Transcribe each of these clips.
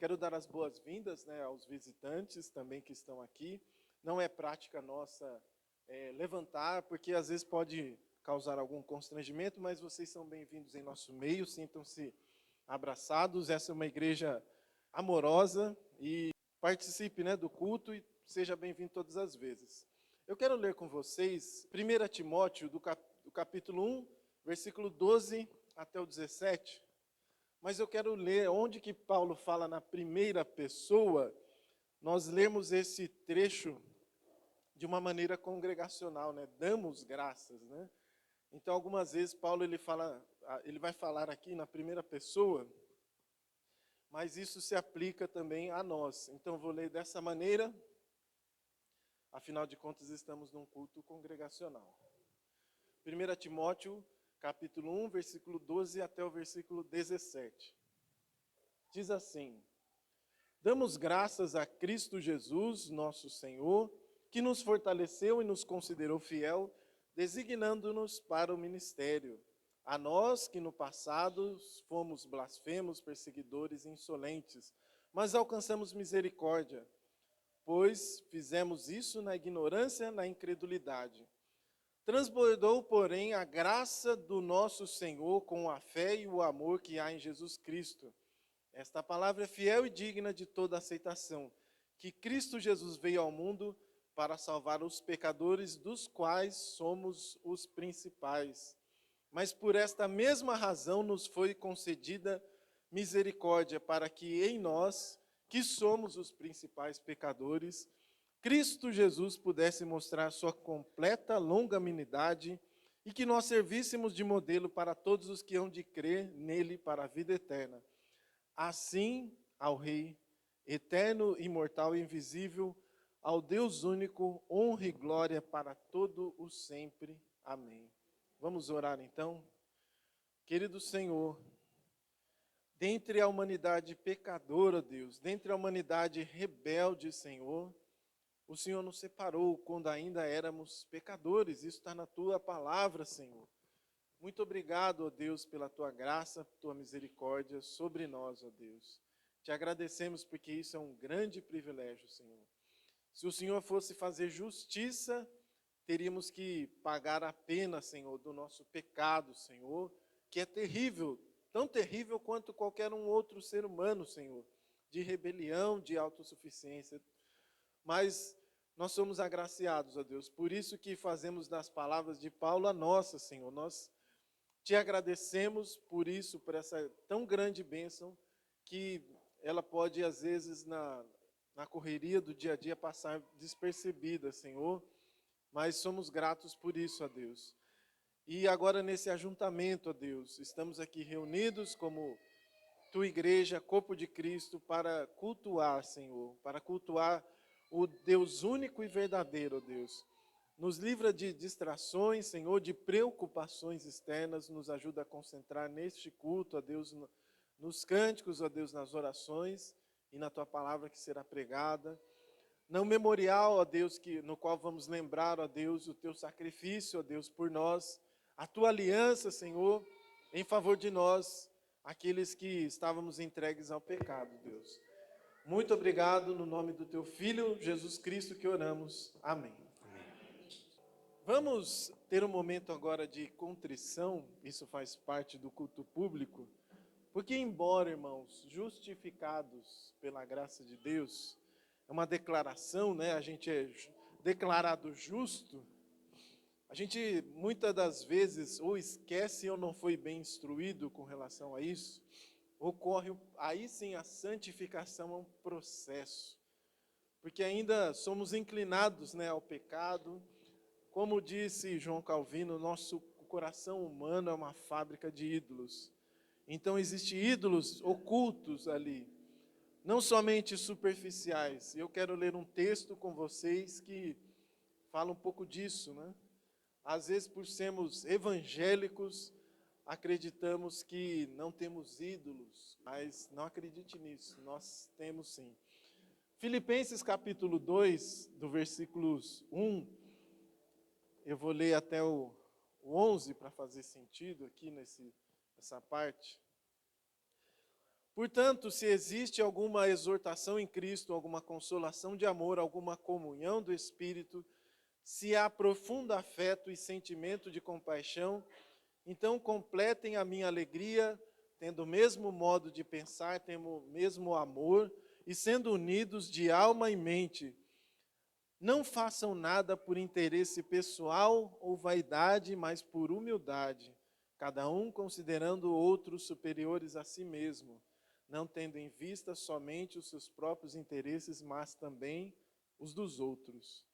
Quero dar as boas-vindas, né, aos visitantes também que estão aqui. Não é prática nossa levantar, porque às vezes pode causar algum constrangimento, mas vocês são bem-vindos em nosso meio, sintam-se abraçados. Essa é uma igreja amorosa e participe, né, do culto e seja bem-vindo todas as vezes. Eu quero ler com vocês 1 Timóteo, do capítulo 1, versículo 12 até o 17. Mas eu quero ler onde que Paulo fala na primeira pessoa. Nós lemos esse trecho de uma maneira congregacional, né? Damos graças, né? Então, algumas vezes Paulo ele vai falar aqui na primeira pessoa, mas isso se aplica também a nós. Então, vou ler dessa maneira. Afinal de contas, estamos num culto congregacional. 1 Timóteo, capítulo 1, versículo 12 até o versículo 17. Diz assim: Damos graças a Cristo Jesus, nosso Senhor, que nos fortaleceu e nos considerou fiel, designando-nos para o ministério. A nós que no passado fomos blasfemos, perseguidores e insolentes, mas alcançamos misericórdia, pois fizemos isso na ignorância, na incredulidade. Transbordou, porém, a graça do nosso Senhor com a fé e o amor que há em Jesus Cristo. Esta palavra é fiel e digna de toda aceitação, que Cristo Jesus veio ao mundo para salvar os pecadores, dos quais somos os principais. Mas por esta mesma razão nos foi concedida misericórdia, para que em nós, que somos os principais pecadores, Cristo Jesus pudesse mostrar sua completa longanimidade e que nós servíssemos de modelo para todos os que hão de crer nele para a vida eterna. Assim, ao Rei, eterno, imortal e invisível, ao Deus único, honra e glória para todo o sempre. Amém. Vamos orar então? Querido Senhor, dentre a humanidade pecadora, Deus, dentre a humanidade rebelde, Senhor, o Senhor nos separou quando ainda éramos pecadores. Isso está na Tua palavra, Senhor. Muito obrigado, ó Deus, pela Tua graça, Tua misericórdia sobre nós, ó Deus. Te agradecemos porque isso é um grande privilégio, Senhor. Se o Senhor fosse fazer justiça, teríamos que pagar a pena, Senhor, do nosso pecado, Senhor, que é terrível, tão terrível quanto qualquer um outro ser humano, Senhor, de rebelião, de autossuficiência. Mas nós somos agraciados, ó Deus, por isso que fazemos das palavras de Paulo a nossa, Senhor. Nós te agradecemos por isso, por essa tão grande bênção, que ela pode, às vezes, na correria do dia a dia, passar despercebida, Senhor, mas somos gratos por isso, ó Deus. E agora, nesse ajuntamento, ó Deus, estamos aqui reunidos como Tua igreja, corpo de Cristo, para cultuar, Senhor, para cultuar o Deus único e verdadeiro, ó Deus. Nos livra de distrações, Senhor, de preocupações externas, nos ajuda a concentrar neste culto, ó Deus, nos cânticos, ó Deus, nas orações e na Tua palavra que será pregada. No memorial, ó Deus, no qual vamos lembrar, ó Deus, o Teu sacrifício, ó Deus, por nós, a Tua aliança, Senhor, em favor de nós, aqueles que estávamos entregues ao pecado, Deus. Muito obrigado, no nome do Teu Filho, Jesus Cristo, que oramos. Amém. Vamos ter um momento agora de contrição, isso faz parte do culto público, porque embora, irmãos, justificados pela graça de Deus, é uma declaração, né? A gente é declarado justo, a gente muitas das vezes ou esquece ou não foi bem instruído com relação a isso, ocorre aí sim a santificação é um processo, porque ainda somos inclinados, né, ao pecado. Como disse João Calvino, nosso coração humano é uma fábrica de ídolos. Então existem ídolos ocultos ali, não somente superficiais. Eu quero ler um texto com vocês que fala um pouco disso, né? Às vezes, por sermos evangélicos, acreditamos que não temos ídolos, mas não acredite nisso, nós temos sim. Filipenses capítulo 2, do versículos 1, eu vou ler até o 11 para fazer sentido aqui nessa parte. Portanto, se existe alguma exortação em Cristo, alguma consolação de amor, alguma comunhão do Espírito, se há profundo afeto e sentimento de compaixão, então completem a minha alegria, tendo o mesmo modo de pensar, tendo o mesmo amor, e sendo unidos de alma e mente. Não façam nada por interesse pessoal ou vaidade, mas por humildade, cada um considerando outros superiores a si mesmo, não tendo em vista somente os seus próprios interesses, mas também os dos outros.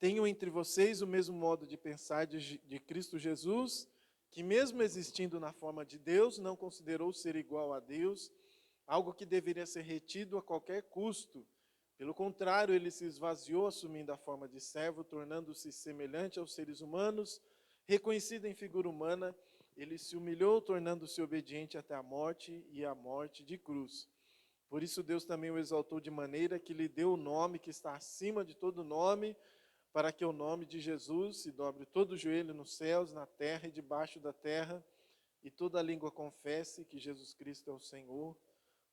Tenham entre vocês o mesmo modo de pensar de Cristo Jesus, que mesmo existindo na forma de Deus, não considerou ser igual a Deus, algo que deveria ser retido a qualquer custo. Pelo contrário, ele se esvaziou, assumindo a forma de servo, tornando-se semelhante aos seres humanos. Reconhecido em figura humana, ele se humilhou, tornando-se obediente até a morte e a morte de cruz. Por isso Deus também o exaltou de maneira que lhe deu o nome que está acima de todo nome, para que o nome de Jesus se dobre todo o joelho nos céus, na terra e debaixo da terra, e toda língua confesse que Jesus Cristo é o Senhor,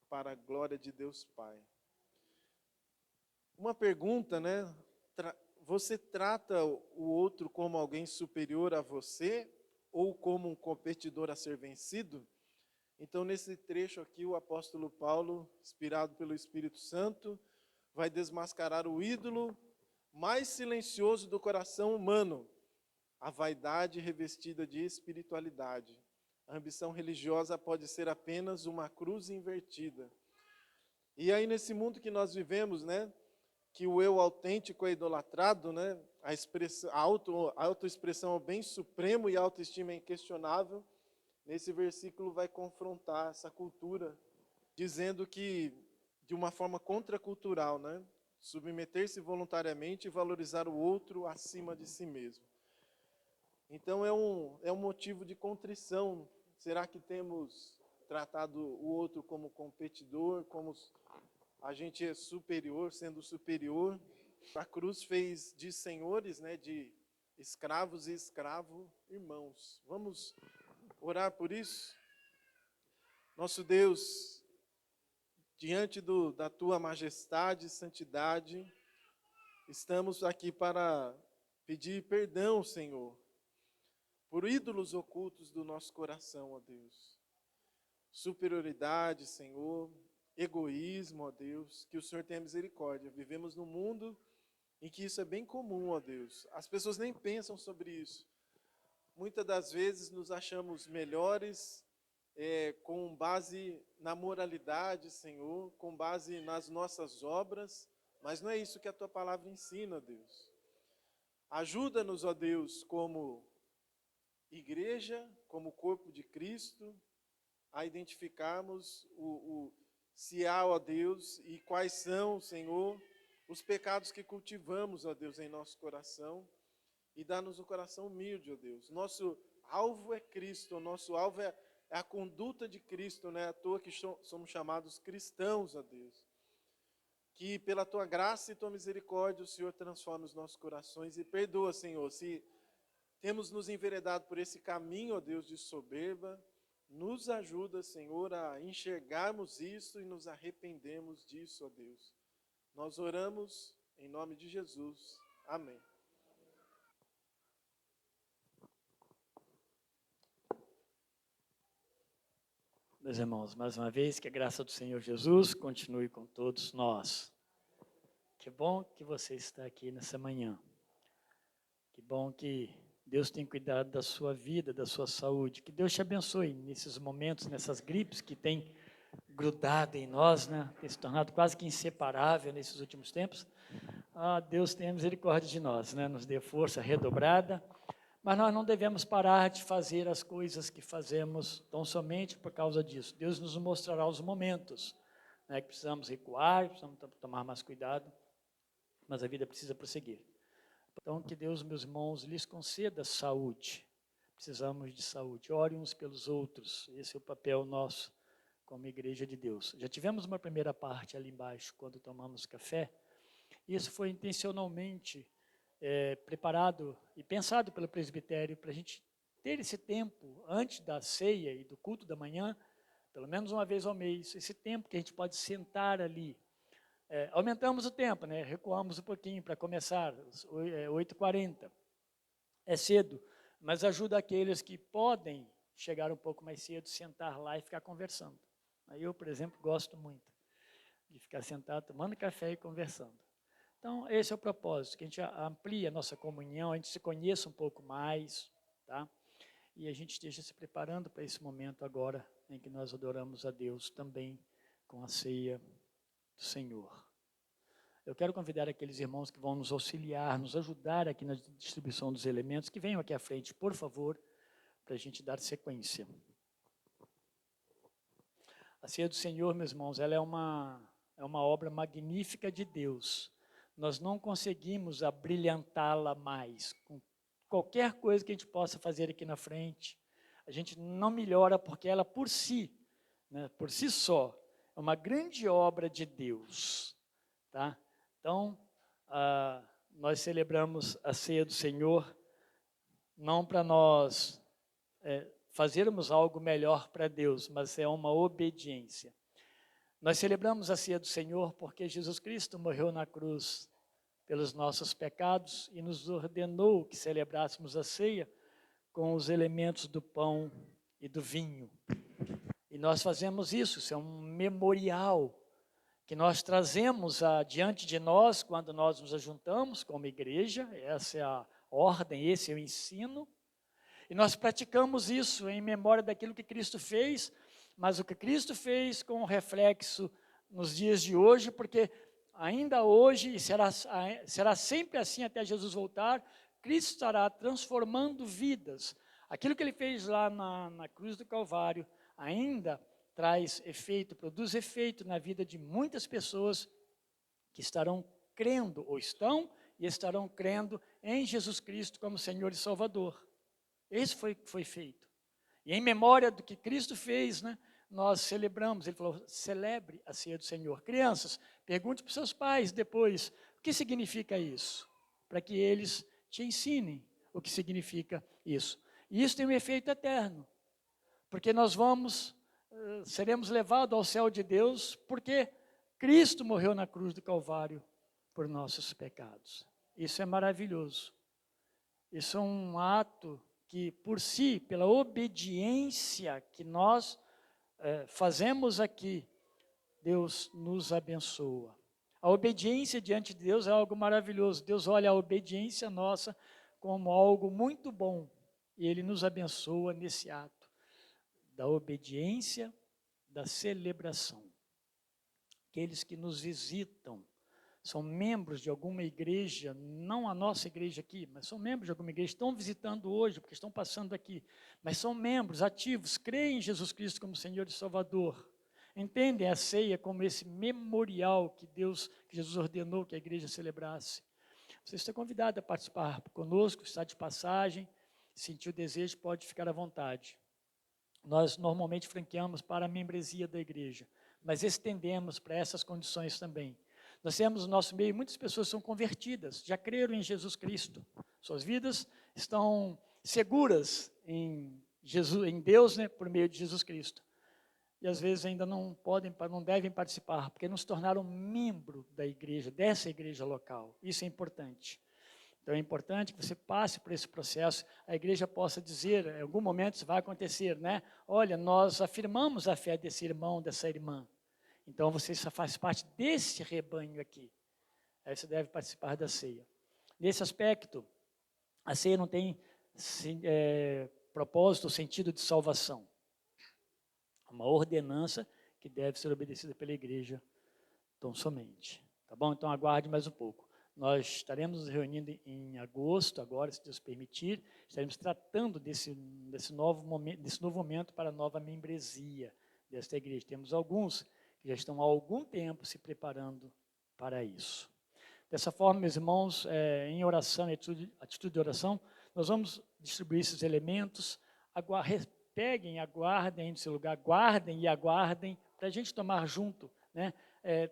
para a glória de Deus Pai. Uma pergunta, né? Você trata o outro como alguém superior a você ou como um competidor a ser vencido? Então, nesse trecho aqui, o apóstolo Paulo, inspirado pelo Espírito Santo, vai desmascarar o ídolo mais silencioso do coração humano, a vaidade revestida de espiritualidade. A ambição religiosa pode ser apenas uma cruz invertida. E aí, nesse mundo que nós vivemos, né, que o eu autêntico é idolatrado, né, a autoexpressão é o bem supremo e a autoestima é inquestionável, nesse versículo vai confrontar essa cultura, dizendo que, de uma forma contracultural, né, submeter-se voluntariamente e valorizar o outro acima de si mesmo. Então é um motivo de contrição. Será que temos tratado o outro como competidor, como a gente é superior, sendo superior? A cruz fez de senhores, né, de escravos e escravo irmãos. Vamos orar por isso? Nosso Deus, diante da Tua majestade e santidade, estamos aqui para pedir perdão, Senhor, por ídolos ocultos do nosso coração, ó Deus. Superioridade, Senhor, egoísmo, ó Deus, que o Senhor tenha misericórdia. Vivemos num mundo em que isso é bem comum, ó Deus. As pessoas nem pensam sobre isso. Muitas das vezes nos achamos melhores com base na moralidade, Senhor, com base nas nossas obras, mas não é isso que a Tua palavra ensina, ó Deus. Ajuda-nos, ó Deus, como igreja, como corpo de Cristo, a identificarmos se há, ó Deus, e quais são, Senhor, os pecados que cultivamos, ó Deus, em nosso coração, e dá-nos um coração humilde, ó Deus. Nosso alvo é Cristo, o nosso alvo é a conduta de Cristo, não é à toa que somos chamados cristãos, ó Deus. Que pela Tua graça e Tua misericórdia o Senhor transforme os nossos corações e perdoa, Senhor, se temos nos enveredado por esse caminho, ó Deus, de soberba. Nos ajuda, Senhor, a enxergarmos isso e nos arrependemos disso, ó Deus. Nós oramos em nome de Jesus. Amém. Meus irmãos, mais uma vez, que a graça do Senhor Jesus continue com todos nós. Que bom que você está aqui nessa manhã. Que bom que Deus tem cuidado da sua vida, da sua saúde. Que Deus te abençoe nesses momentos, nessas gripes que tem grudado em nós, né? Tem se tornado quase que inseparável nesses últimos tempos. Deus tenha misericórdia de nós, né? Nos dê força redobrada. Mas nós não devemos parar de fazer as coisas que fazemos tão somente por causa disso. Deus nos mostrará os momentos, né, que precisamos recuar, precisamos tomar mais cuidado, mas a vida precisa prosseguir. Então, que Deus, meus irmãos, lhes conceda saúde. Precisamos de saúde. Ore uns pelos outros. Esse é o papel nosso como igreja de Deus. Já tivemos uma primeira parte ali embaixo, quando tomamos café. Isso foi intencionalmente preparado e pensado pelo presbitério para a gente ter esse tempo antes da ceia e do culto da manhã pelo menos uma vez ao mês, esse tempo que a gente pode sentar ali. Aumentamos o tempo, né? Recuamos um pouquinho para começar, 8h40. É cedo, mas ajuda aqueles que podem chegar um pouco mais cedo, sentar lá e ficar conversando. Aí eu, por exemplo, gosto muito de ficar sentado tomando café e conversando. Então, esse é o propósito, que a gente amplie a nossa comunhão, a gente se conheça um pouco mais, tá? E a gente esteja se preparando para esse momento agora, em que nós adoramos a Deus também com a ceia do Senhor. Eu quero convidar aqueles irmãos que vão nos auxiliar, nos ajudar aqui na distribuição dos elementos, que venham aqui à frente, por favor, para a gente dar sequência. A ceia do Senhor, meus irmãos, ela é uma obra magnífica de Deus. Nós não conseguimos abrilhantá-la mais. Com qualquer coisa que a gente possa fazer aqui na frente, a gente não melhora, porque ela por si, né, por si só, é uma grande obra de Deus. Tá? Então, nós celebramos a ceia do Senhor, não para nós fazermos algo melhor para Deus, mas é uma obediência. Nós celebramos a ceia do Senhor porque Jesus Cristo morreu na cruz pelos nossos pecados e nos ordenou que celebrássemos a ceia com os elementos do pão e do vinho. E nós fazemos isso é um memorial que nós trazemos diante de nós quando nós nos ajuntamos como igreja. Essa é a ordem, esse é o ensino. E nós praticamos isso em memória daquilo que Cristo fez, mas o que Cristo fez com reflexo nos dias de hoje, porque ainda hoje, e será sempre assim até Jesus voltar, Cristo estará transformando vidas. Aquilo que Ele fez lá na cruz do Calvário ainda traz efeito, produz efeito na vida de muitas pessoas que estarão crendo, ou estão e estarão crendo em Jesus Cristo como Senhor e Salvador. Esse foi feito. E em memória do que Cristo fez, né, nós celebramos. Ele falou, celebre a ceia do Senhor. Crianças, pergunte para os seus pais depois, o que significa isso? Para que eles te ensinem o que significa isso. E isso tem um efeito eterno, porque nós seremos levados ao céu de Deus, porque Cristo morreu na cruz do Calvário por nossos pecados. Isso é maravilhoso. Isso é um ato que, por si, pela obediência que nós fazemos aqui, Deus nos abençoa. A obediência diante de Deus é algo maravilhoso. Deus olha a obediência nossa como algo muito bom. E Ele nos abençoa nesse ato da obediência, da celebração. Aqueles que nos visitam, são membros de alguma igreja, não a nossa igreja aqui, mas são membros de alguma igreja, estão visitando hoje, porque estão passando aqui, mas são membros ativos, creem em Jesus Cristo como Senhor e Salvador, entendem a ceia como esse memorial que Jesus ordenou que a igreja celebrasse. Você está convidado a participar conosco, está de passagem, sentir o desejo, pode ficar à vontade. Nós normalmente franqueamos para a membresia da igreja, mas estendemos para essas condições também. Nós temos no nosso meio muitas pessoas que são convertidas, já creram em Jesus Cristo. Suas vidas estão seguras em Deus, né, por meio de Jesus Cristo. E às vezes ainda não devem participar, porque não se tornaram membro da igreja, dessa igreja local. Isso é importante. Então é importante que você passe por esse processo, a igreja possa dizer, em algum momento isso vai acontecer, né? Olha, nós afirmamos a fé desse irmão, dessa irmã. Então você faz parte desse rebanho aqui. Aí você deve participar da ceia. Nesse aspecto, a ceia não tem propósito ou sentido de salvação. É uma ordenança que deve ser obedecida pela igreja tão somente. Tá bom? Então aguarde mais um pouco. Nós estaremos nos reunindo em agosto, agora, se Deus permitir, estaremos tratando desse novo momento para a nova membresia desta igreja. Temos alguns que já estão há algum tempo se preparando para isso. Dessa forma, meus irmãos, em oração, em atitude de oração, nós vamos distribuir esses elementos, peguem, aguardem no seu lugar, guardem e aguardem, para a gente tomar junto, né?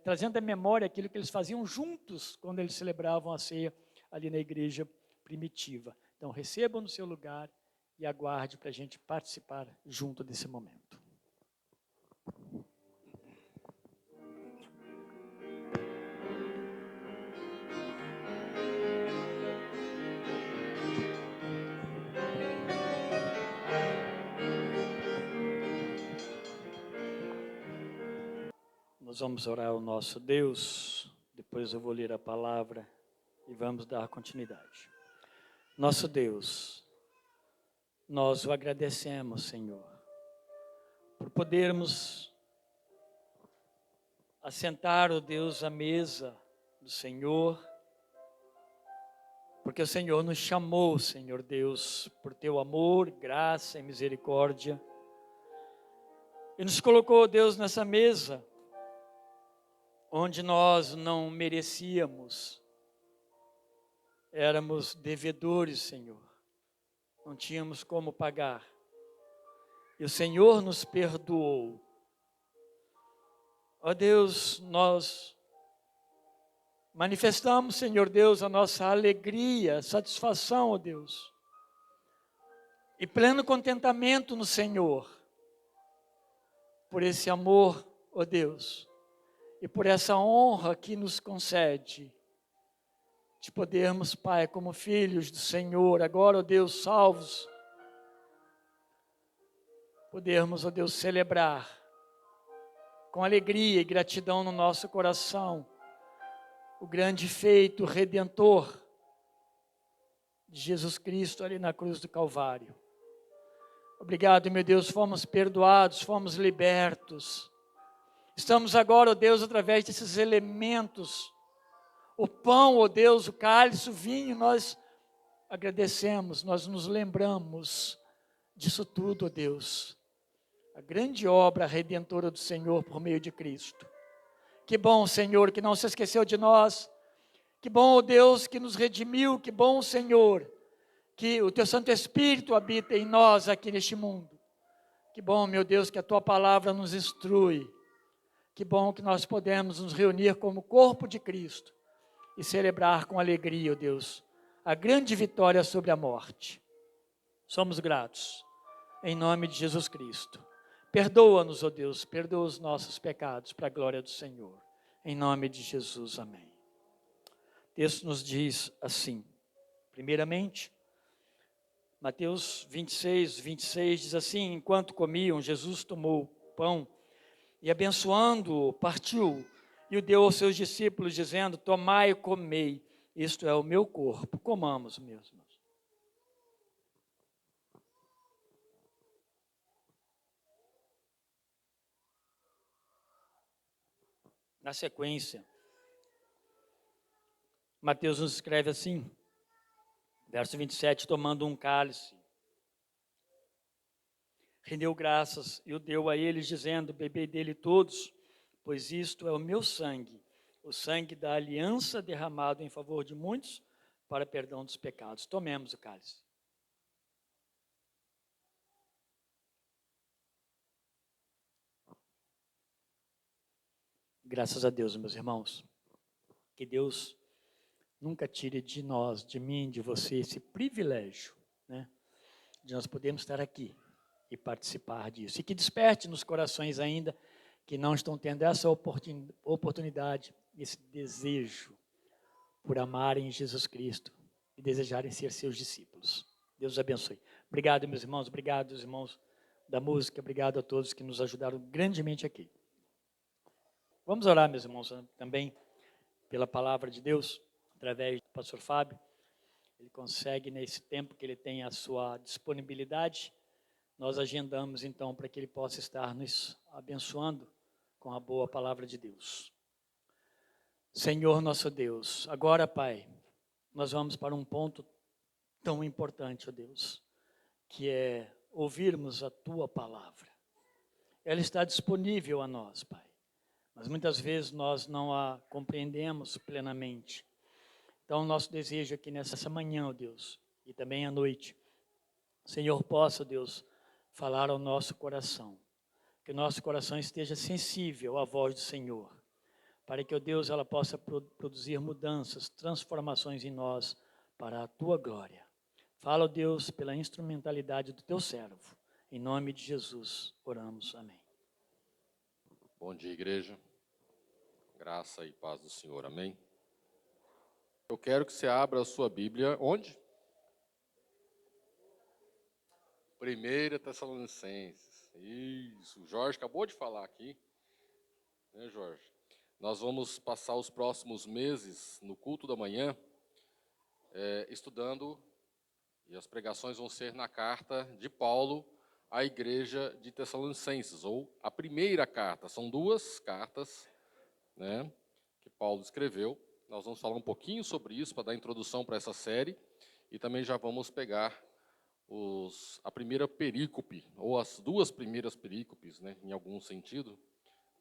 Trazendo à memória aquilo que eles faziam juntos quando eles celebravam a ceia ali na igreja primitiva. Então, recebam no seu lugar e aguarde para a gente participar junto desse momento. Nós vamos orar ao nosso Deus, depois eu vou ler a palavra e vamos dar continuidade. Nosso Deus, nós o agradecemos, Senhor, por podermos assentar, ó Deus, à mesa do Senhor, porque o Senhor nos chamou, Senhor Deus, por teu amor, graça e misericórdia, e nos colocou, Deus, nessa mesa, onde nós não merecíamos, éramos devedores, Senhor, não tínhamos como pagar, e o Senhor nos perdoou. Ó Deus, nós manifestamos, Senhor Deus, a nossa alegria, satisfação, ó Deus, e pleno contentamento no Senhor, por esse amor, ó Deus, e por essa honra que nos concede, de podermos, Pai, como filhos do Senhor, agora, ó Deus, salvos, podermos, ó Deus, celebrar com alegria e gratidão no nosso coração o grande feito redentor de Jesus Cristo ali na cruz do Calvário. Obrigado, meu Deus, fomos perdoados, fomos libertos. Estamos agora, ó Deus, através desses elementos, o pão, ó Deus, o cálice, o vinho, nós agradecemos, nós nos lembramos disso tudo, ó Deus. A grande obra redentora do Senhor por meio de Cristo. Que bom, Senhor, que não se esqueceu de nós. Que bom, ó Deus, que nos redimiu. Que bom, Senhor, que o Teu Santo Espírito habita em nós aqui neste mundo. Que bom, meu Deus, que a Tua palavra nos instrui. Que bom que nós podemos nos reunir como corpo de Cristo e celebrar com alegria, ó Deus, a grande vitória sobre a morte. Somos gratos, em nome de Jesus Cristo. Perdoa-nos, ó Deus, perdoa os nossos pecados para a glória do Senhor. Em nome de Jesus, amém. O texto nos diz assim, primeiramente, Mateus 26 diz assim: enquanto comiam, Jesus tomou o pão e abençoando-o, partiu e o deu aos seus discípulos, dizendo: tomai e comei, isto é o meu corpo, comamos mesmo. Na sequência, Mateus nos escreve assim, verso 27, tomando um cálice, rendeu graças e o deu a eles, dizendo: bebei dele todos, pois isto é o meu sangue, o sangue da aliança derramado em favor de muitos para perdão dos pecados. Tomemos o cálice. Graças a Deus, meus irmãos, que Deus nunca tire de nós, de mim, de você, esse privilégio, né, de nós podermos estar aqui e participar disso. E que desperte nos corações ainda que não estão tendo essa oportunidade, esse desejo por amarem Jesus Cristo e desejarem ser seus discípulos. Deus os abençoe. Obrigado, meus irmãos, obrigado, os irmãos da música, obrigado a todos que nos ajudaram grandemente aqui. Vamos orar, meus irmãos, também pela palavra de Deus, através do pastor Fábio. Ele consegue, nesse tempo que ele tem a sua disponibilidade, nós agendamos então para que ele possa estar nos abençoando com a boa palavra de Deus. Senhor nosso Deus, agora, Pai, nós vamos para um ponto tão importante, ó Deus, que é ouvirmos a Tua palavra. Ela está disponível a nós, Pai, mas muitas vezes nós não a compreendemos plenamente. Então, nosso desejo aqui nessa manhã, ó Deus, e também à noite, Senhor, possa, Deus, falar ao nosso coração, que o nosso coração esteja sensível à voz do Senhor, para que, ó Deus, ela possa produzir mudanças, transformações em nós, para a Tua glória. Fala, ó Deus, pela instrumentalidade do Teu servo. Em nome de Jesus, oramos. Amém. Bom dia, igreja. Graça e paz do Senhor. Amém. Eu quero que você abra a sua Bíblia. Onde? 1 Tessalonicenses. Isso. O Jorge acabou de falar aqui. né, Jorge? Nós vamos passar os próximos meses no culto da manhã estudando, e as pregações vão ser na carta de Paulo à igreja de Tessalonicenses, ou a primeira carta. São duas cartas, né, que Paulo escreveu. Nós vamos falar um pouquinho sobre isso para dar introdução para essa série, e também já vamos pegar a primeira perícope, ou as duas primeiras perícopes, né, em algum sentido,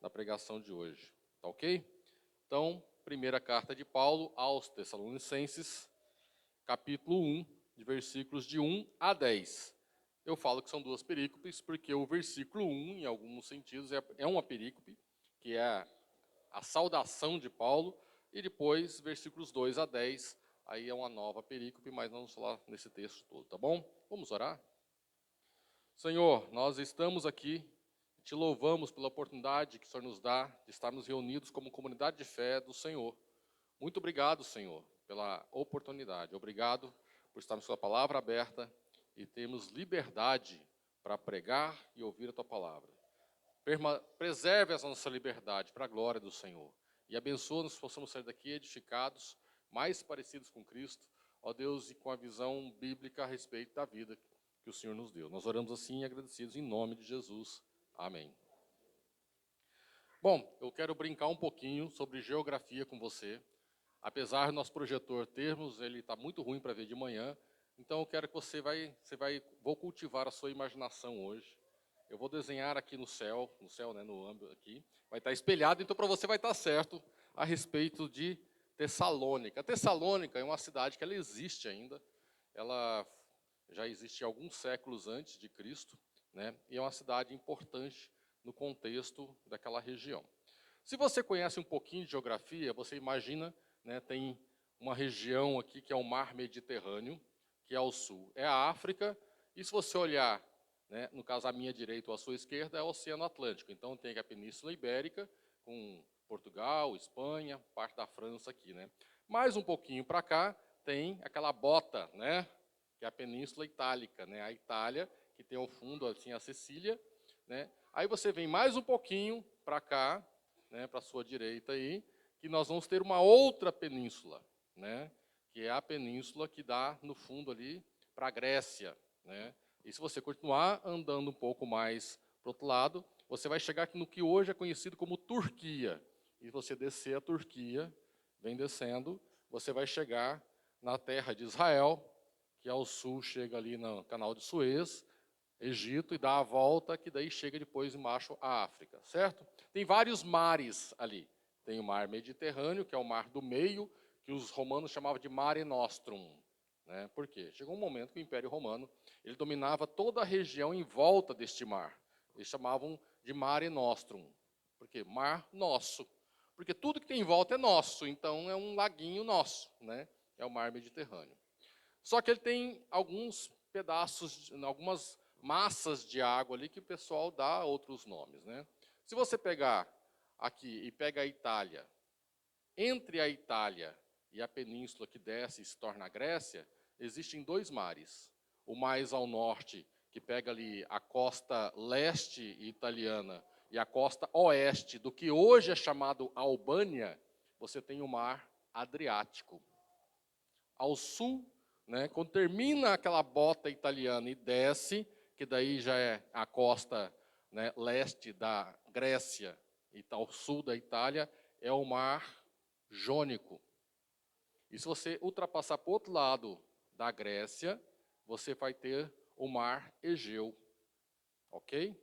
da pregação de hoje. Tá ok? Então, primeira carta de Paulo aos Tessalonicenses, capítulo 1, de versículos de 1 a 10. Eu falo que são duas perícopes, porque o versículo 1, em alguns sentidos, é uma perícope, que é a saudação de Paulo, e depois, versículos 2 a 10, aí é uma nova perícope, mas não vamos falar nesse texto todo, tá bom? Vamos orar? Senhor, nós estamos aqui, te louvamos pela oportunidade que o Senhor nos dá de estarmos reunidos como comunidade de fé do Senhor. Muito obrigado, Senhor, pela oportunidade. Obrigado por estarmos com a palavra aberta e termos liberdade para pregar e ouvir a tua palavra. Preserve essa nossa liberdade para a glória do Senhor. E abençoa-nos que possamos sair daqui edificados, mais parecidos com Cristo, ó Deus, e com a visão bíblica a respeito da vida que o Senhor nos deu. Nós oramos assim agradecidos em nome de Jesus. Amém. Bom, eu quero brincar um pouquinho sobre geografia com você. Apesar do nosso projetor termos, ele está muito ruim para ver de manhã, então eu quero que vou cultivar a sua imaginação hoje. Eu vou desenhar aqui no céu, né, no âmbito aqui, vai estar espelhado, então para você vai estar certo a respeito de Tessalônica. Tessalônica é uma cidade que ela existe ainda, ela já existe alguns séculos antes de Cristo, né, e é uma cidade importante no contexto daquela região. Se você conhece um pouquinho de geografia, você imagina, né, tem uma região aqui que é o Mar Mediterrâneo, que é ao sul, é a África, e se você olhar, né, no caso à minha direita ou à sua esquerda, é o Oceano Atlântico. Então tem a Península Ibérica, com Portugal, Espanha, parte da França aqui, né? Mais um pouquinho para cá, tem aquela bota, né, que é a Península Itálica, né, a Itália, que tem ao fundo assim a Sicília, né? Aí você vem mais um pouquinho para cá, né, para a sua direita aí, que nós vamos ter uma outra península, né, que é a península que dá no fundo ali para a Grécia, né? E se você continuar andando um pouco mais para o outro lado, você vai chegar no que hoje é conhecido como Turquia. E você descer a Turquia, vem descendo, você vai chegar na terra de Israel, que ao sul chega ali no canal de Suez, Egito, e dá a volta, que daí chega depois embaixo a África, certo? Tem vários mares ali. Tem o mar Mediterrâneo, que é o mar do meio, que os romanos chamavam de Mare Nostrum. Né? Por quê? Chegou um momento que o Império Romano ele dominava toda a região em volta deste mar. Eles chamavam de Mare Nostrum. Por quê? Mar nosso. Porque tudo que tem em volta é nosso, então é um laguinho nosso, né? É o mar Mediterrâneo. Só que ele tem alguns pedaços, algumas massas de água ali que o pessoal dá outros nomes, né? Se você pegar aqui e pega a Itália, entre a Itália e a península que desce e se torna a Grécia, existem dois mares. O mais ao norte, que pega ali a costa leste italiana e a costa oeste do que hoje é chamado Albânia, você tem o mar Adriático. Ao sul, né, quando termina aquela bota italiana e desce, que daí já é a costa, né, leste da Grécia e ao sul da Itália, é o mar Jônico. E se você ultrapassar para o outro lado da Grécia, você vai ter o mar Egeu, ok?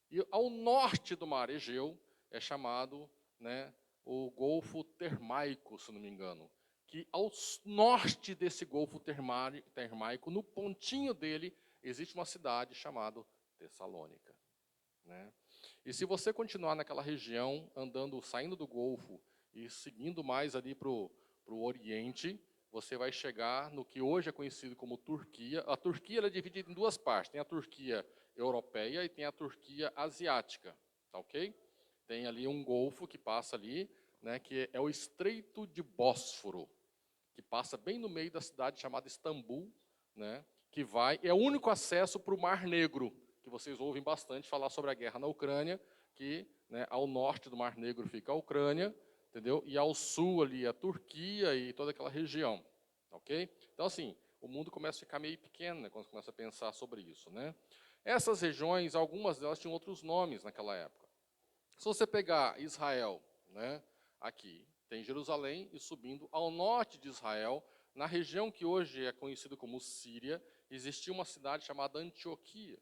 E ao norte do mar Egeu é chamado, né, o Golfo Termaico, se não me engano, que ao norte desse Golfo Termaico, no pontinho dele, existe uma cidade chamada Tessalônica. Né? E se você continuar naquela região, andando, saindo do Golfo e seguindo mais ali para o Oriente, você vai chegar no que hoje é conhecido como Turquia. A Turquia ela é dividida em duas partes. Tem a Turquia europeia e tem a Turquia asiática. Tá ok? Tem ali um golfo que passa ali, né, que é o Estreito de Bósforo, que passa bem no meio da cidade chamada Istambul, né, que é o único acesso para o Mar Negro, que vocês ouvem bastante falar sobre a guerra na Ucrânia, que, né, ao norte do Mar Negro fica a Ucrânia, entendeu? E ao sul ali a Turquia e toda aquela região, ok? Então, assim, o mundo começa a ficar meio pequeno, né, quando você começa a pensar sobre isso, né? Essas regiões, algumas delas tinham outros nomes naquela época. Se você pegar Israel, né, aqui, tem Jerusalém, e subindo ao norte de Israel, na região que hoje é conhecida como Síria, existia uma cidade chamada Antioquia.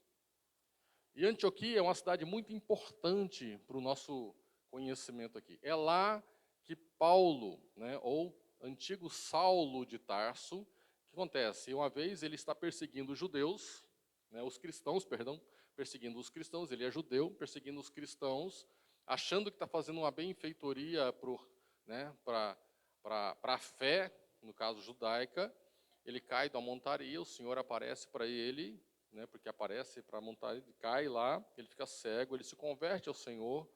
E Antioquia é uma cidade muito importante para o nosso conhecimento aqui. É lá que Paulo, né, ou antigo Saulo de Tarso, o que acontece? Uma vez ele está perseguindo os judeus, né, os cristãos, perdão, perseguindo os cristãos, ele é judeu, perseguindo os cristãos, achando que está fazendo uma benfeitoria para a fé, no caso judaica. Ele cai da montaria, o Senhor aparece para ele, né, porque aparece para a montaria, ele cai lá, ele fica cego, ele se converte ao Senhor,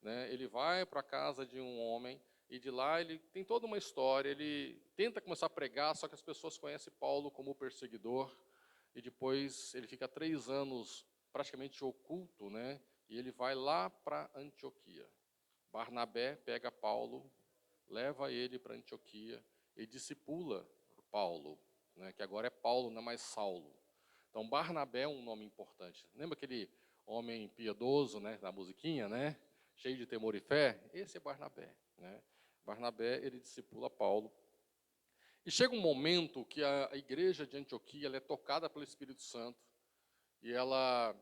né, ele vai para a casa de um homem, e de lá ele tem toda uma história, ele tenta começar a pregar, só que as pessoas conhecem Paulo como perseguidor, e depois ele fica 3 anos praticamente oculto, né, e ele vai lá para Antioquia. Barnabé pega Paulo, leva ele para Antioquia e discipula Paulo, né, que agora é Paulo, não é mais Saulo. Então, Barnabé é um nome importante. Lembra aquele homem piedoso, né, da musiquinha, né, cheio de temor e fé? Esse é Barnabé, né? Barnabé, ele discipula Paulo. E chega um momento que a igreja de Antioquia ela é tocada pelo Espírito Santo e ela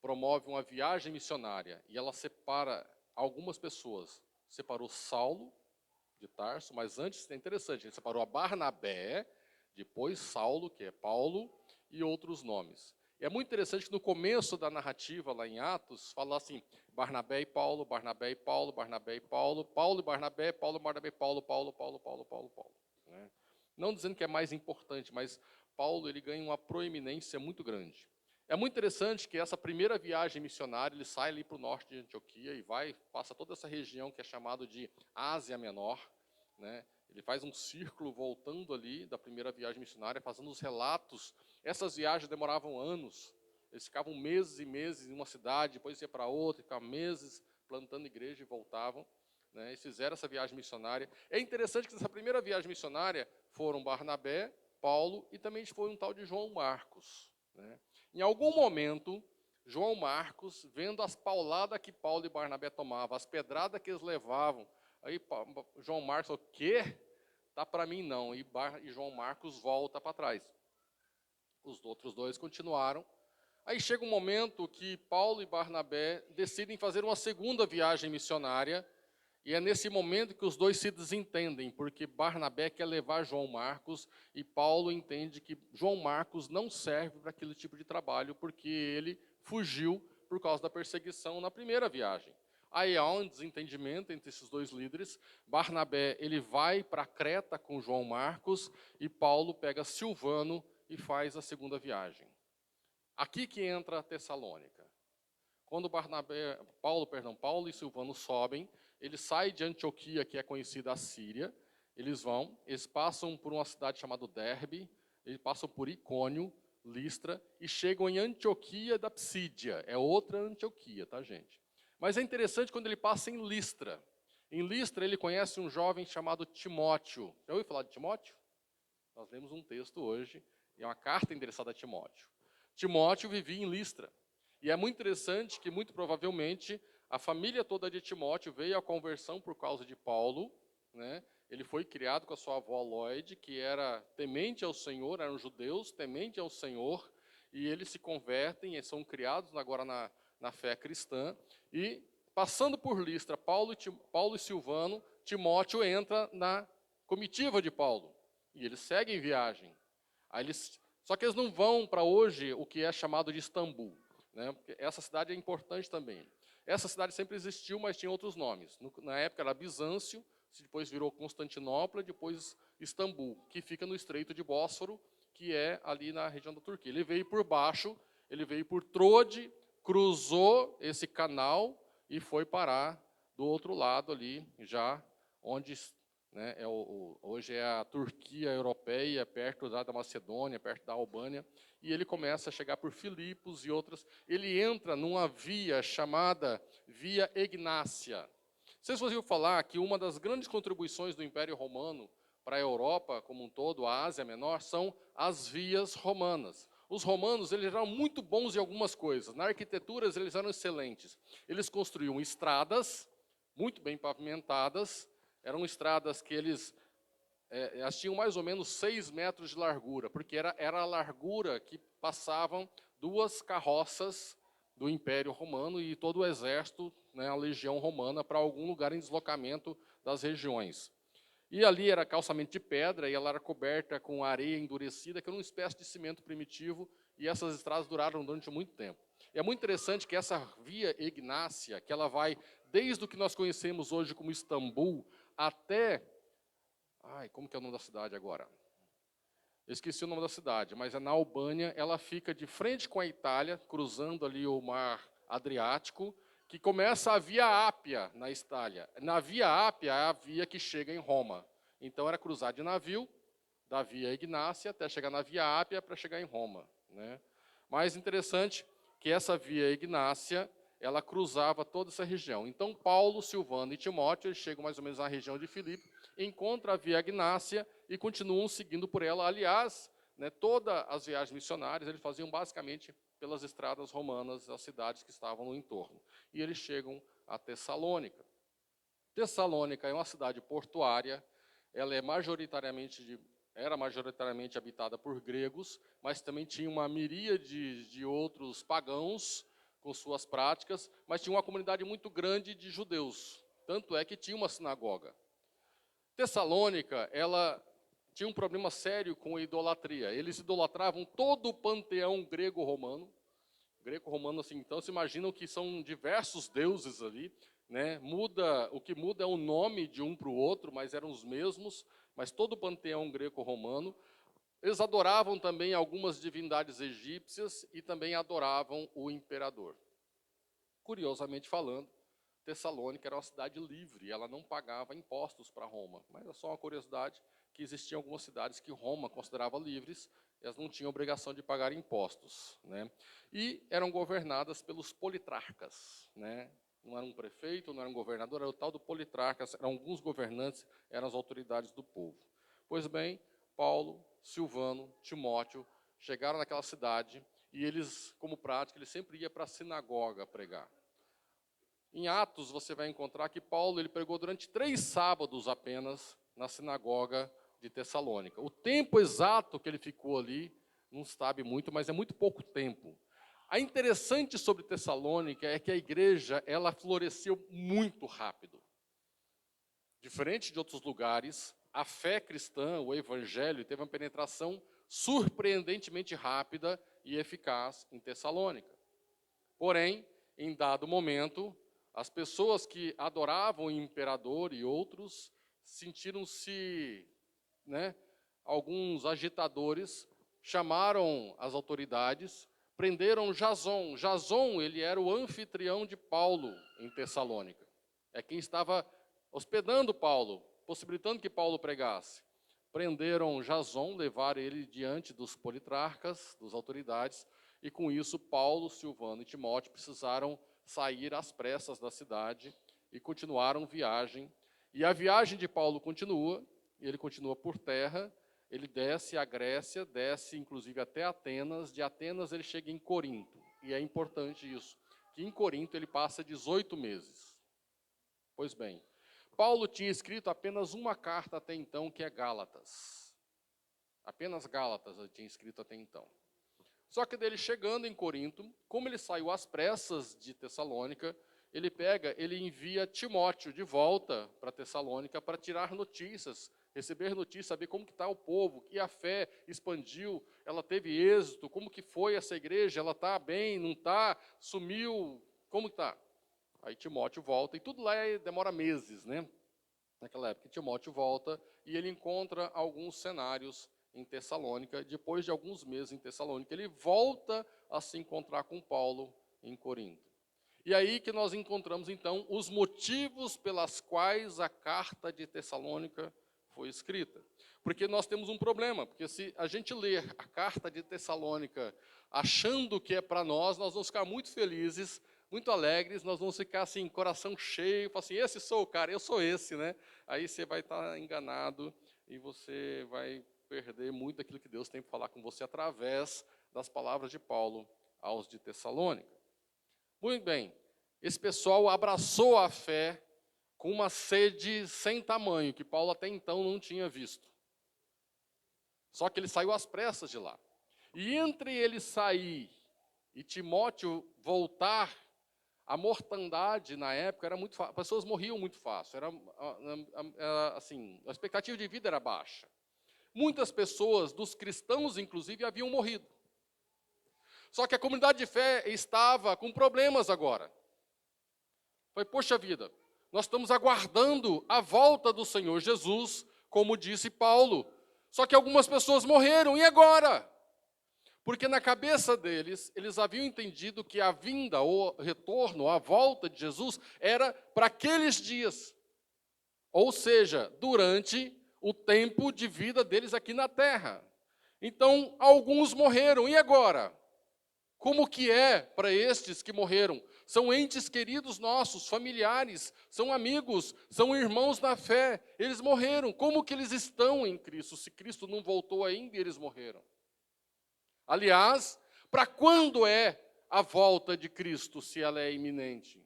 promove uma viagem missionária e ela separa algumas pessoas. Separou Saulo de Tarso, mas antes é interessante, ele separou a Barnabé, depois Saulo, que é Paulo, e outros nomes. E é muito interessante que no começo da narrativa, lá em Atos, fala assim, Barnabé e Paulo, Barnabé e Paulo, Barnabé e Paulo, Paulo e Barnabé, Paulo e Barnabé, Paulo, Paulo, Paulo, Paulo, Paulo, Paulo. Né? Não dizendo que é mais importante, mas Paulo ele ganha uma proeminência muito grande. É muito interessante que essa primeira viagem missionária, ele sai ali para o norte de Antioquia e passa toda essa região que é chamada de Ásia Menor, né? Ele faz um círculo voltando ali da primeira viagem missionária, fazendo os relatos. Essas viagens demoravam anos. Eles ficavam meses e meses em uma cidade, depois ia para outra, ficavam meses plantando igreja e voltavam. Né? Eles fizeram essa viagem missionária. É interessante que nessa primeira viagem missionária foram Barnabé, Paulo e também foi um tal de João Marcos. Né? Em algum momento, João Marcos, vendo as pauladas que Paulo e Barnabé tomavam, as pedradas que eles levavam, aí João Marcos falou, o quê? Tá para mim não. E João Marcos volta para trás. Os outros dois continuaram. Aí chega um momento que Paulo e Barnabé decidem fazer uma segunda viagem missionária, e é nesse momento que os dois se desentendem, porque Barnabé quer levar João Marcos, e Paulo entende que João Marcos não serve para aquele tipo de trabalho, porque ele fugiu por causa da perseguição na primeira viagem. Aí há um desentendimento entre esses dois líderes. Barnabé ele vai para Creta com João Marcos, e Paulo pega Silvano e faz a segunda viagem. Aqui que entra a Tessalônica. Quando Paulo e Silvano sobem, eles saem de Antioquia, que é conhecida a Síria, eles passam por uma cidade chamada Derbe, eles passam por Icônio, Listra, e chegam em Antioquia da Psídia. É outra Antioquia, tá, gente? Mas é interessante quando ele passa em Listra. Em Listra, ele conhece um jovem chamado Timóteo. Já ouviu falar de Timóteo? Nós lemos um texto hoje, e é uma carta endereçada a Timóteo. Timóteo vivia em Listra. E é muito interessante que, muito provavelmente, a família toda de Timóteo veio à conversão por causa de Paulo. Né? Ele foi criado com a sua avó Lloyd, que era temente ao Senhor, eram judeus, temente ao Senhor, e eles se convertem e são criados agora na fé cristã. E, passando por Listra, Paulo e Silvano, Timóteo entra na comitiva de Paulo. E eles seguem viagem. Só que eles não vão para hoje o que é chamado de Istambul. Né? Porque essa cidade é importante também. Essa cidade sempre existiu, mas tinha outros nomes. Na época era Bizâncio, depois virou Constantinopla, depois Istambul, que fica no Estreito de Bósforo, que é ali na região da Turquia. Ele veio por baixo, ele veio por Troade, cruzou esse canal e foi parar do outro lado ali, já onde né? Hoje é a Turquia europeia, perto da Macedônia, perto da Albânia, e ele começa a chegar por Filipos e outras. Ele entra numa via chamada Via Egnácia. Vocês ouviram falar que uma das grandes contribuições do Império Romano para a Europa como um todo, a Ásia Menor, são as vias romanas. Os romanos eles eram muito bons em algumas coisas. Na arquitetura eles eram excelentes. Eles construíam estradas muito bem pavimentadas. Eram estradas que elas tinham mais ou menos 6 metros de largura, porque era a largura que passavam 2 carroças do Império Romano e todo o exército, né, a legião romana, para algum lugar em deslocamento das regiões. E ali era calçamento de pedra, e ela era coberta com areia endurecida, que era uma espécie de cimento primitivo, e essas estradas duraram durante muito tempo. E é muito interessante que essa via Egnácia, que ela vai desde o que nós conhecemos hoje como Istambul, até... como que é o nome da cidade agora? Eu esqueci o nome da cidade, mas é na Albânia. Ela fica de frente com a Itália, cruzando ali o mar Adriático, que começa a Via Ápia na Itália. Na Via Ápia é a via que chega em Roma. Então era cruzar de navio, da Via Egnácia até chegar na Via Ápia para chegar em Roma, né? Mais interessante que essa Via Egnácia, ela cruzava toda essa região. Então Paulo, Silvano e Timóteo, eles chegam mais ou menos na região de Filipe, encontram a Via Egnácia e continuam seguindo por ela. Aliás, né, todas as viagens missionárias eles faziam basicamente pelas estradas romanas, as cidades que estavam no entorno. E eles chegam a Tessalônica. Tessalônica é uma cidade portuária, ela era majoritariamente habitada por gregos, mas também tinha uma miríade de outros pagãos com suas práticas, mas tinha uma comunidade muito grande de judeus. Tanto é que tinha uma sinagoga. Tessalônica, ela tinha um problema sério com a idolatria. Eles idolatravam todo o panteão grego-romano. Greco-romano, assim, então, se imaginam que são diversos deuses ali, né? O que muda é o nome de um para o outro, mas eram os mesmos, mas todo o panteão greco-romano. Eles adoravam também algumas divindades egípcias e também adoravam o imperador. Curiosamente falando, Tessalônica era uma cidade livre, ela não pagava impostos para Roma. Mas é só uma curiosidade que existiam algumas cidades que Roma considerava livres, elas não tinham obrigação de pagar impostos, né? E eram governadas pelos politrarcas, né? Não era um prefeito, não era um governador, era o tal do politrarcas, eram alguns governantes, eram as autoridades do povo. Pois bem, Paulo, Silvano, Timóteo chegaram naquela cidade e eles, como prática, eles sempre iam para a sinagoga pregar. Em Atos, você vai encontrar que Paulo ele pregou durante 3 sábados apenas na sinagoga de Tessalônica. O tempo exato que ele ficou ali, não se sabe muito, mas é muito pouco tempo. A interessante sobre Tessalônica é que a igreja ela floresceu muito rápido. Diferente de outros lugares, a fé cristã, o evangelho, teve uma penetração surpreendentemente rápida e eficaz em Tessalônica. Porém, em dado momento, as pessoas que adoravam o imperador e outros sentiram-se, né, alguns agitadores, chamaram as autoridades, prenderam Jason. Jason, ele era o anfitrião de Paulo em Tessalônica. É quem estava hospedando Paulo, possibilitando que Paulo pregasse. Prenderam Jason, levaram ele diante dos politrarcas, das autoridades, e com isso Paulo, Silvano e Timóteo precisaram sair às pressas da cidade e continuaram viagem. E a viagem de Paulo continua, e ele continua por terra, ele desce a Grécia, desce inclusive até Atenas, de Atenas ele chega em Corinto. E é importante isso, que em Corinto ele passa 18 meses. Pois bem, Paulo tinha escrito apenas uma carta até então, que é Gálatas. Apenas Gálatas ele tinha escrito até então. Só que dele chegando em Corinto, como ele saiu às pressas de Tessalônica, ele envia Timóteo de volta para Tessalônica para tirar notícias, receber notícias, saber como que está o povo, que a fé expandiu, ela teve êxito, como que foi essa igreja, ela está bem, não está, sumiu, como que está? Aí Timóteo volta, e tudo lá demora meses, né? Naquela época, Timóteo volta e ele encontra alguns cenários em Tessalônica. Depois de alguns meses em Tessalônica, ele volta a se encontrar com Paulo em Corinto. E aí que nós encontramos, então, os motivos pelas quais a carta de Tessalônica foi escrita. Porque nós temos um problema, porque se a gente ler a carta de Tessalônica achando que é para nós vamos ficar muito felizes, muito alegres, nós vamos ficar assim, coração cheio, falar assim, esse sou o cara, eu sou esse, né? Aí você vai estar enganado e você vai perder muito daquilo que Deus tem para falar com você através das palavras de Paulo aos de Tessalônica. Muito bem, esse pessoal abraçou a fé com uma sede sem tamanho, que Paulo até então não tinha visto. Só que ele saiu às pressas de lá. E entre ele sair e Timóteo voltar, a mortandade na época era muito fácil, as pessoas morriam muito fácil, assim, a expectativa de vida era baixa. Muitas pessoas, dos cristãos inclusive, haviam morrido. Só que a comunidade de fé estava com problemas agora. Foi, poxa vida, nós estamos aguardando a volta do Senhor Jesus, como disse Paulo. Só que algumas pessoas morreram, e agora? Porque na cabeça deles, eles haviam entendido que a vinda, ou retorno, a volta de Jesus, era para aqueles dias. Ou seja, durante o tempo de vida deles aqui na terra. Então, alguns morreram, e agora? Como que é para estes que morreram? São entes queridos nossos, familiares, são amigos, são irmãos na fé. Eles morreram. Como que eles estão em Cristo? Se Cristo não voltou ainda, eles morreram. Aliás, para quando é a volta de Cristo, se ela é iminente?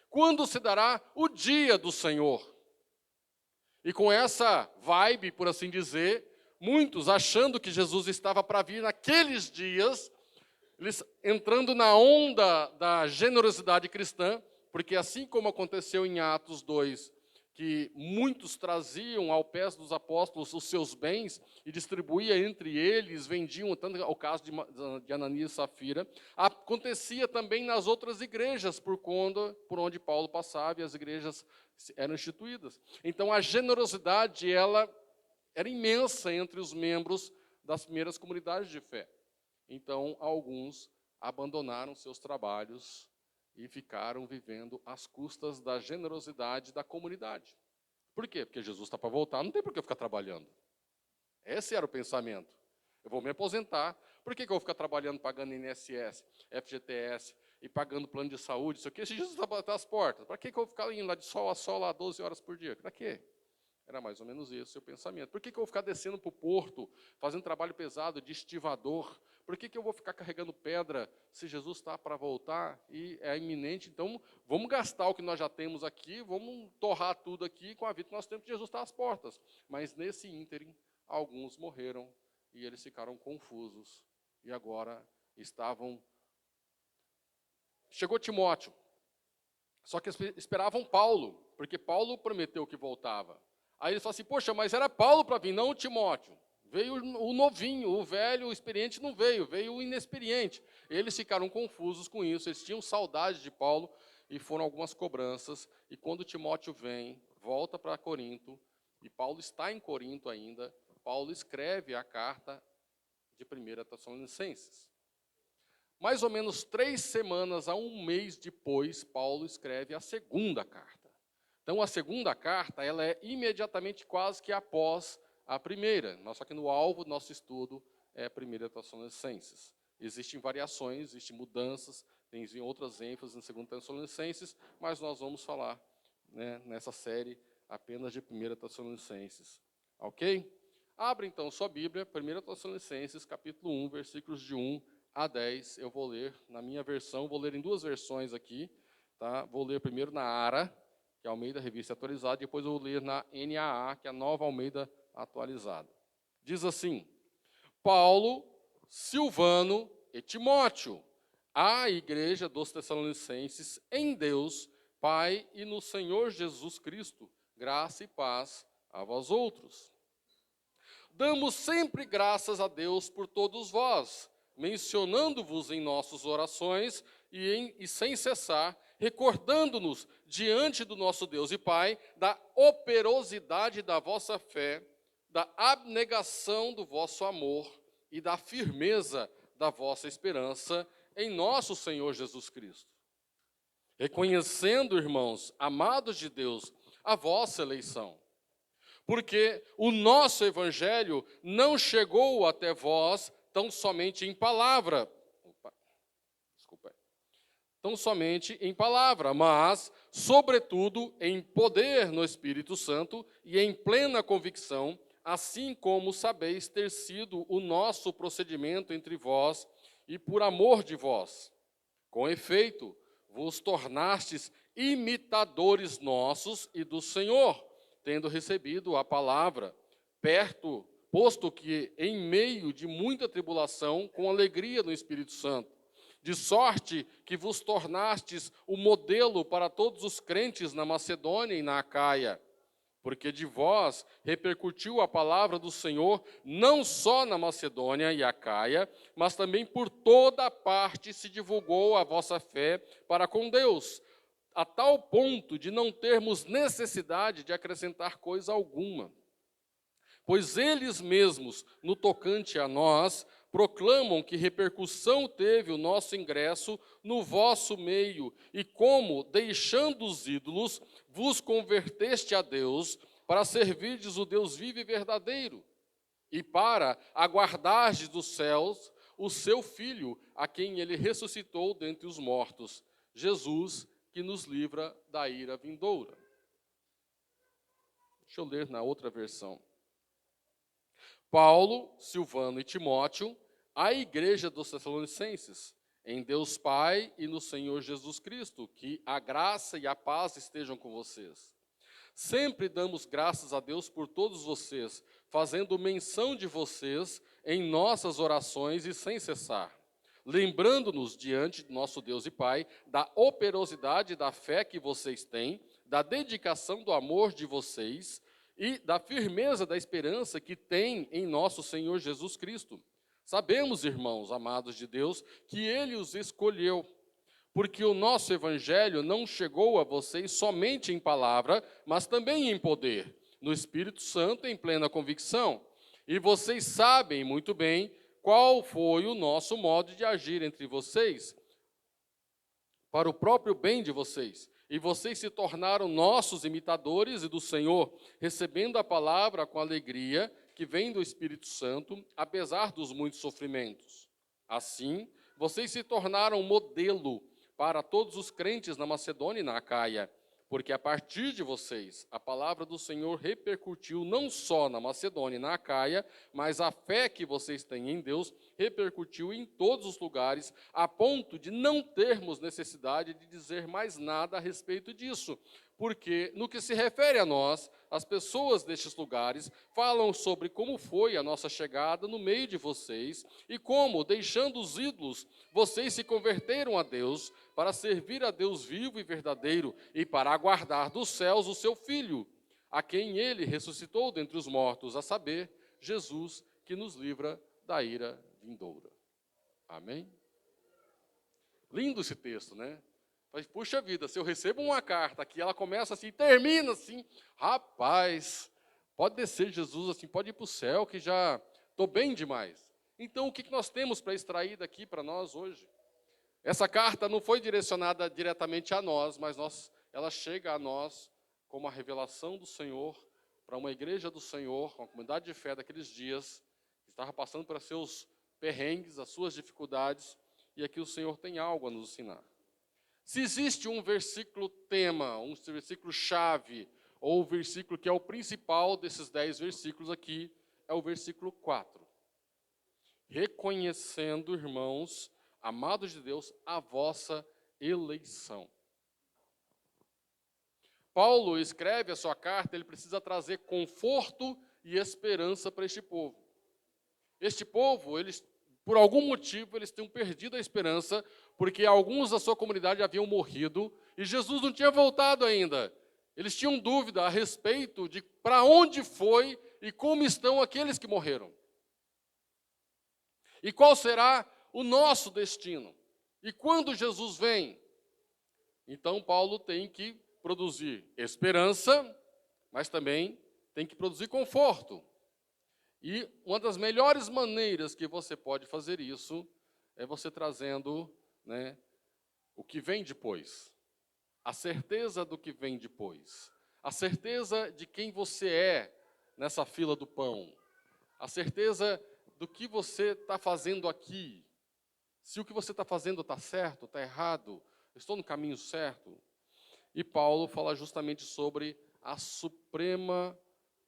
Quando se dará o dia do Senhor? E com essa vibe, por assim dizer, muitos achando que Jesus estava para vir naqueles dias, eles entrando na onda da generosidade cristã, porque assim como aconteceu em Atos 2, que muitos traziam ao pé dos apóstolos os seus bens e distribuía entre eles, vendiam, tanto o caso de Ananias e Safira, acontecia também nas outras igrejas, por onde Paulo passava e as igrejas eram instituídas. Então a generosidade ela era imensa entre os membros das primeiras comunidades de fé. Então, alguns abandonaram seus trabalhos e ficaram vivendo às custas da generosidade da comunidade. Por quê? Porque Jesus está para voltar, não tem por que eu ficar trabalhando. Esse era o pensamento. Eu vou me aposentar, por que eu vou ficar trabalhando, pagando INSS, FGTS e pagando plano de saúde, isso aqui, se Jesus está às portas? Para que eu vou ficar indo lá de sol a sol, lá 12 horas por dia? Para quê? Era mais ou menos esse o pensamento. Por que eu vou ficar descendo para o porto, fazendo trabalho pesado de estivador? Por que eu vou ficar carregando pedra se Jesus está para voltar e é iminente? Então, vamos gastar o que nós já temos aqui, vamos torrar tudo aqui com a vida que nós temos, que Jesus está às portas. Mas nesse ínterim, alguns morreram e eles ficaram confusos. E agora estavam... Chegou Timóteo, só que esperavam Paulo, porque Paulo prometeu que voltava. Aí eles falam assim, poxa, mas era Paulo para vir, não o Timóteo. Veio o novinho, o velho, o experiente não veio, veio o inexperiente. Eles ficaram confusos com isso, eles tinham saudade de Paulo e foram algumas cobranças. E quando Timóteo vem, volta para Corinto, e Paulo está em Corinto ainda, Paulo escreve a carta de 1 Tessalonicenses. Mais ou menos 3 semanas a 1 mês depois, Paulo escreve a segunda carta. Então, a segunda carta ela é imediatamente quase que após a primeira. Só que no alvo do nosso estudo é 1 Tessalonicenses. Existem variações, existem mudanças, tem outras ênfases em 2 Tessalonicenses, mas nós vamos falar nessa série apenas de 1 Tessalonicenses. Ok? Abre então sua Bíblia, 1 Tessalonicenses, capítulo 1, versículos de 1 a 10. Eu vou ler na minha versão, vou ler em 2 versões aqui. Tá? Vou ler primeiro na ARA, que é a Almeida Revista Atualizada, e depois eu vou ler na NAA, que é a Nova Almeida Atualizada. Diz assim, Paulo, Silvano e Timóteo, à igreja dos Tessalonicenses, em Deus, Pai e no Senhor Jesus Cristo, graça e paz a vós outros. Damos sempre graças a Deus por todos vós, mencionando-vos em nossas orações e sem cessar, recordando-nos diante do nosso Deus e Pai da operosidade da vossa fé, da abnegação do vosso amor e da firmeza da vossa esperança em nosso Senhor Jesus Cristo. Reconhecendo, irmãos, amados de Deus, a vossa eleição. Porque o nosso evangelho não chegou até vós tão somente em palavra. Desculpa. Tão somente em palavra, mas, sobretudo, em poder no Espírito Santo e em plena convicção, assim como sabeis ter sido o nosso procedimento entre vós e por amor de vós. Com efeito, vos tornastes imitadores nossos e do Senhor, tendo recebido a palavra, posto que em meio de muita tribulação, com alegria no Espírito Santo, de sorte que vos tornastes o modelo para todos os crentes na Macedônia e na Acaia, porque de vós repercutiu a palavra do Senhor, não só na Macedônia e Acaia, mas também por toda a parte se divulgou a vossa fé para com Deus, a tal ponto de não termos necessidade de acrescentar coisa alguma. Pois eles mesmos, no tocante a nós, proclamam que repercussão teve o nosso ingresso no vosso meio, e como, deixando os ídolos, vos converteste a Deus, para servirdes o Deus vivo e verdadeiro, e para aguardardes dos céus o seu Filho, a quem ele ressuscitou dentre os mortos, Jesus, que nos livra da ira vindoura. Deixa eu ler na outra versão. Paulo, Silvano e Timóteo, à igreja dos Tessalonicenses, em Deus Pai e no Senhor Jesus Cristo, que a graça e a paz estejam com vocês. Sempre damos graças a Deus por todos vocês, fazendo menção de vocês em nossas orações e sem cessar, lembrando-nos diante de nosso Deus e Pai da operosidade da fé que vocês têm, da dedicação do amor de vocês e da firmeza da esperança que têm em nosso Senhor Jesus Cristo. Sabemos, irmãos amados de Deus, que Ele os escolheu, porque o nosso evangelho não chegou a vocês somente em palavra, mas também em poder, no Espírito Santo em plena convicção. E vocês sabem muito bem qual foi o nosso modo de agir entre vocês, para o próprio bem de vocês. E vocês se tornaram nossos imitadores e do Senhor, recebendo a palavra com alegria que vem do Espírito Santo, apesar dos muitos sofrimentos. Assim, vocês se tornaram modelo para todos os crentes na Macedônia e na Acaia, porque a partir de vocês, a palavra do Senhor repercutiu não só na Macedônia e na Acaia, mas a fé que vocês têm em Deus repercutiu em todos os lugares, a ponto de não termos necessidade de dizer mais nada a respeito disso, porque, no que se refere a nós, as pessoas destes lugares falam sobre como foi a nossa chegada no meio de vocês e como, deixando os ídolos, vocês se converteram a Deus para servir a Deus vivo e verdadeiro e para aguardar dos céus o seu Filho, a quem ele ressuscitou dentre os mortos, a saber, Jesus, que nos livra da ira vindoura. Amém? Lindo esse texto, né? Mas, puxa vida, se eu recebo uma carta aqui, ela começa assim, termina assim, rapaz, pode descer Jesus assim, pode ir para o céu, que já estou bem demais. Então, o que nós temos para extrair daqui para nós hoje? Essa carta não foi direcionada diretamente a nós, mas ela chega a nós como a revelação do Senhor para uma igreja do Senhor, uma comunidade de fé daqueles dias, que estava passando por seus perrengues, as suas dificuldades, e aqui o Senhor tem algo a nos ensinar. Se existe um versículo tema, um versículo chave, ou o versículo que é o principal desses 10 versículos aqui, é o versículo 4. Reconhecendo, irmãos, amados de Deus, a vossa eleição. Paulo escreve a sua carta, ele precisa trazer conforto e esperança para este povo. Este povo, por algum motivo, eles tinham perdido a esperança, porque alguns da sua comunidade haviam morrido, e Jesus não tinha voltado ainda. Eles tinham dúvida a respeito de para onde foi e como estão aqueles que morreram. E qual será o nosso destino? E quando Jesus vem? Então, Paulo tem que produzir esperança, mas também tem que produzir conforto. E uma das melhores maneiras que você pode fazer isso é você trazendo, o que vem depois. A certeza do que vem depois. A certeza de quem você é nessa fila do pão. A certeza do que você está fazendo aqui. Se o que você está fazendo está certo, está errado, estou no caminho certo. E Paulo fala justamente sobre a suprema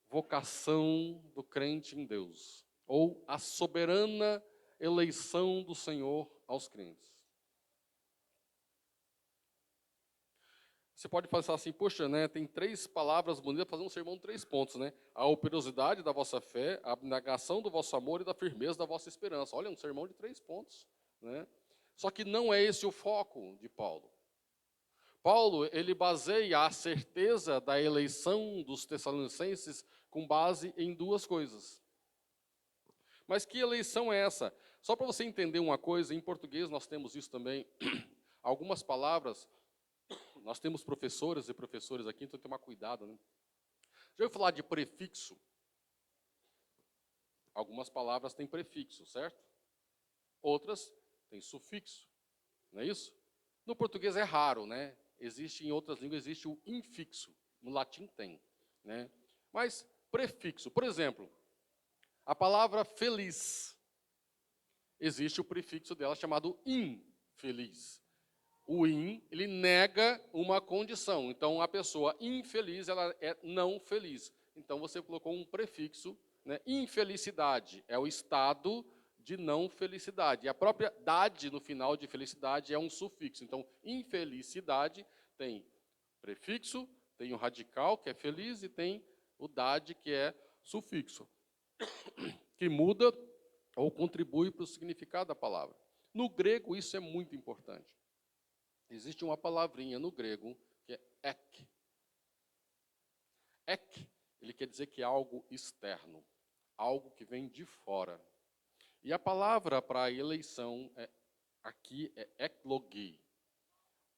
vocação do crente em Deus, ou a soberana eleição do Senhor aos crentes. Você pode pensar assim, poxa, né, tem 3 palavras bonitas para fazer um sermão de 3 pontos, né? A operosidade da vossa fé, a abnegação do vosso amor e da firmeza da vossa esperança. Olha, um sermão de 3 pontos, né? Só que não é esse o foco de Paulo. Paulo, ele baseia a certeza da eleição dos tessalonicenses com base em 2 coisas. Mas que eleição é essa? Só para você entender uma coisa, em português nós temos isso também, algumas palavras. Nós temos professoras e professores aqui, então tem que tomar cuidado, né? Já ouviu falar de prefixo? Algumas palavras têm prefixo, certo? Outras têm sufixo, não é isso? No português é raro, né? Existe em outras línguas, existe o infixo. No latim tem, né? Mas prefixo, por exemplo, a palavra feliz, existe o prefixo dela chamado infeliz. O in, ele nega uma condição. Então, a pessoa infeliz, ela é não feliz. Então, você colocou um prefixo, né? Infelicidade é o estado de não felicidade. E a própria dade, no final de felicidade, é um sufixo. Então, infelicidade tem prefixo, tem o radical, que é feliz, e tem o dade, que é sufixo, que muda ou contribui para o significado da palavra. No grego, isso é muito importante. Existe uma palavrinha no grego que é ek. Ek, ele quer dizer que é algo externo, algo que vem de fora. E a palavra para a eleição aqui é eklogi.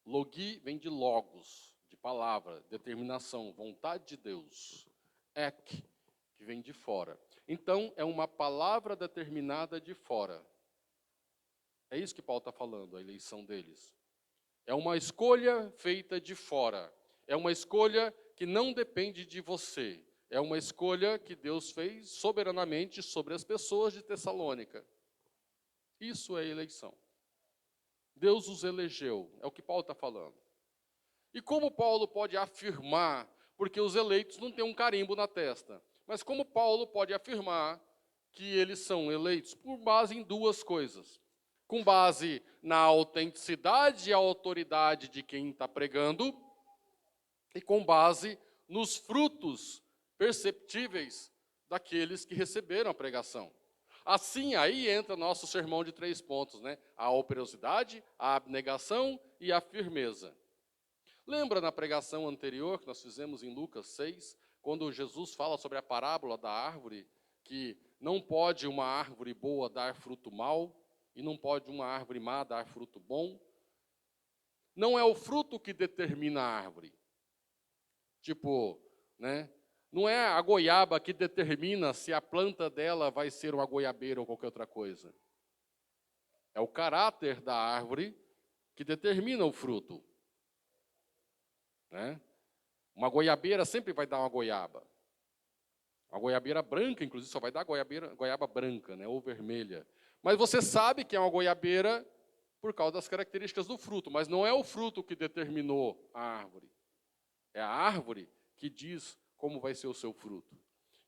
Logi vem de logos, de palavra, determinação, vontade de Deus. Ek, que vem de fora. Então, é uma palavra determinada de fora. É isso que Paulo está falando, a eleição deles. É uma escolha feita de fora. É uma escolha que não depende de você. É uma escolha que Deus fez soberanamente sobre as pessoas de Tessalônica. Isso é eleição. Deus os elegeu, é o que Paulo está falando. E como Paulo pode afirmar, porque os eleitos não têm um carimbo na testa, mas como Paulo pode afirmar que eles são eleitos? Por base em 2 coisas. Com base na autenticidade e autoridade de quem está pregando, e com base nos frutos perceptíveis daqueles que receberam a pregação. Assim, aí entra nosso sermão de 3 pontos, né? A operosidade, a abnegação e a firmeza. Lembra na pregação anterior que nós fizemos em Lucas 6, quando Jesus fala sobre a parábola da árvore, que não pode uma árvore boa dar fruto mau, e não pode uma árvore má dar fruto bom? Não é o fruto que determina a árvore. Tipo, né? Não é a goiaba que determina se a planta dela vai ser uma goiabeira ou qualquer outra coisa. É o caráter da árvore que determina o fruto. Né? Uma goiabeira sempre vai dar uma goiaba. Uma goiabeira branca, inclusive, só vai dar goiaba branca, né? Ou vermelha. Mas você sabe que é uma goiabeira por causa das características do fruto, mas não é o fruto que determinou a árvore. É a árvore que diz como vai ser o seu fruto.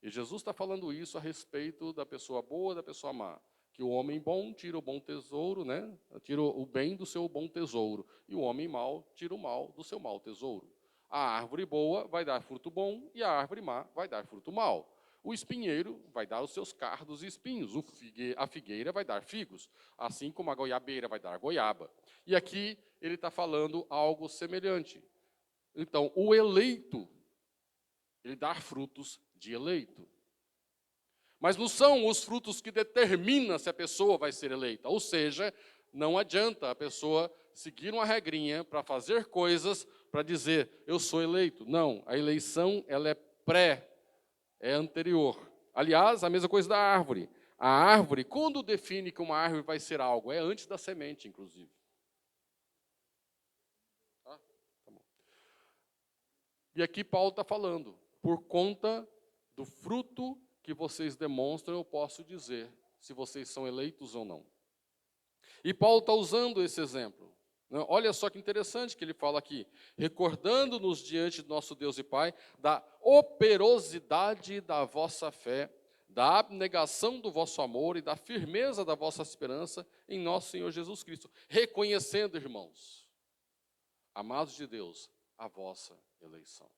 E Jesus está falando isso a respeito da pessoa boa e da pessoa má. Que o homem bom tira o bom tesouro, né? Tira o bem do seu bom tesouro. E o homem mau tira o mal do seu mau tesouro. A árvore boa vai dar fruto bom e a árvore má vai dar fruto mau. O espinheiro vai dar os seus cardos e espinhos. A figueira vai dar figos. Assim como a goiabeira vai dar goiaba. E aqui ele está falando algo semelhante. Então, o eleito, ele dá frutos de eleito. Mas não são os frutos que determinam se a pessoa vai ser eleita. Ou seja, não adianta a pessoa seguir uma regrinha para fazer coisas para dizer, eu sou eleito. Não, a eleição ela é anterior. Aliás, a mesma coisa da árvore. A árvore, quando define que uma árvore vai ser algo? É antes da semente, inclusive. Tá bom. E aqui Paulo está falando, por conta do fruto que vocês demonstram, eu posso dizer se vocês são eleitos ou não. E Paulo está usando esse exemplo. Olha só que interessante que ele fala aqui. Recordando-nos diante do nosso Deus e Pai da operosidade da vossa fé, da abnegação do vosso amor e da firmeza da vossa esperança em nosso Senhor Jesus Cristo. Reconhecendo, irmãos, amados de Deus, a vossa eleição.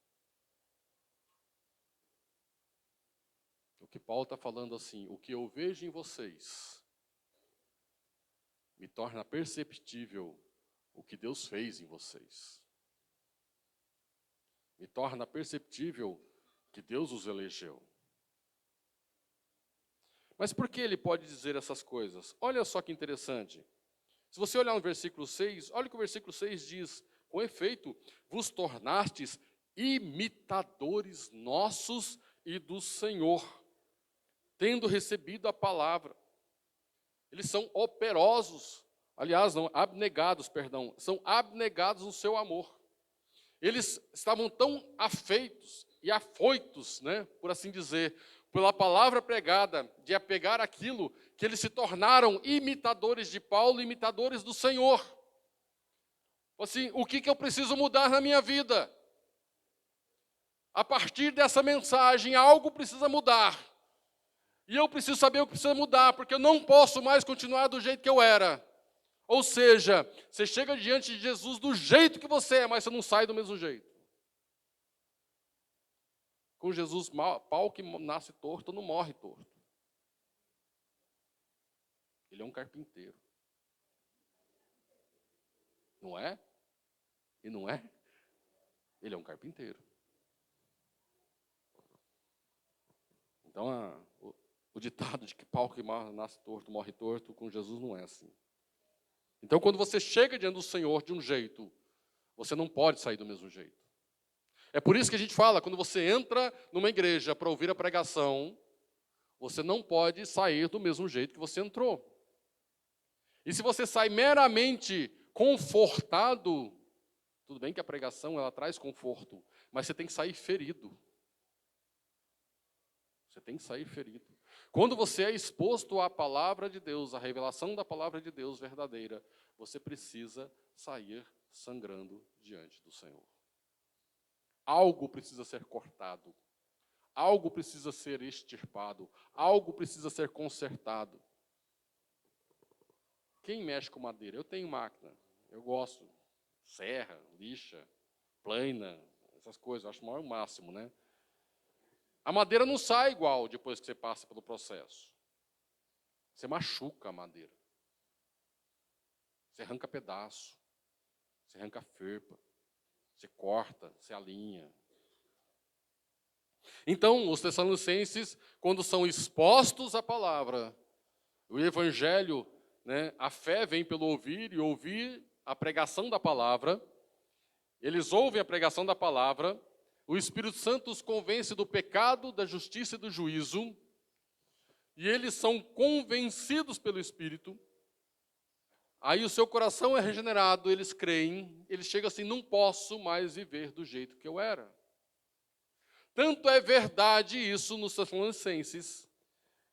O que Paulo está falando assim, o que eu vejo em vocês me torna perceptível o que Deus fez em vocês. Me torna perceptível que Deus os elegeu. Mas por que ele pode dizer essas coisas? Olha só que interessante. Se você olhar no versículo 6, olha o que o versículo 6 diz. Com efeito, vos tornastes imitadores nossos e do Senhor, tendo recebido a palavra. Eles são operosos, aliás, não, abnegados, perdão, são abnegados no seu amor. Eles estavam tão afeitos e afoitos, por assim dizer, pela palavra pregada, de apegar aquilo, que eles se tornaram imitadores de Paulo, imitadores do Senhor. Assim, o que eu preciso mudar na minha vida? A partir dessa mensagem, algo precisa mudar. E eu preciso saber o que precisa mudar, porque eu não posso mais continuar do jeito que eu era. Ou seja, você chega diante de Jesus do jeito que você é, mas você não sai do mesmo jeito. Com Jesus, pau que nasce torto não morre torto. Ele é um carpinteiro. Não é? E não é? Ele é um carpinteiro. Então, o ditado de que pau que nasce torto morre torto, com Jesus não é assim. Então, quando você chega diante do Senhor de um jeito, você não pode sair do mesmo jeito. É por isso que a gente fala, quando você entra numa igreja para ouvir a pregação, você não pode sair do mesmo jeito que você entrou. E se você sai meramente confortado, tudo bem que a pregação ela traz conforto, mas você tem que sair ferido. Você tem que sair ferido. Quando você é exposto à palavra de Deus, à revelação da palavra de Deus verdadeira, você precisa sair sangrando diante do Senhor. Algo precisa ser cortado. Algo precisa ser extirpado. Algo precisa ser consertado. Quem mexe com madeira? Eu tenho máquina. Eu gosto. Serra, lixa, plana, essas coisas. Eu acho o máximo, A madeira não sai igual depois que você passa pelo processo. Você machuca a madeira. Você arranca pedaço. Você arranca ferpa. Você corta, você alinha. Então, os tessalonicenses, quando são expostos à palavra, o evangelho, a fé vem pelo ouvir e ouvir a pregação da palavra. Eles ouvem a pregação da palavra. O Espírito Santo os convence do pecado, da justiça e do juízo. E eles são convencidos pelo Espírito. Aí o seu coração é regenerado, eles creem, eles chegam assim, não posso mais viver do jeito que eu era. Tanto é verdade isso nos Tessalonicenses,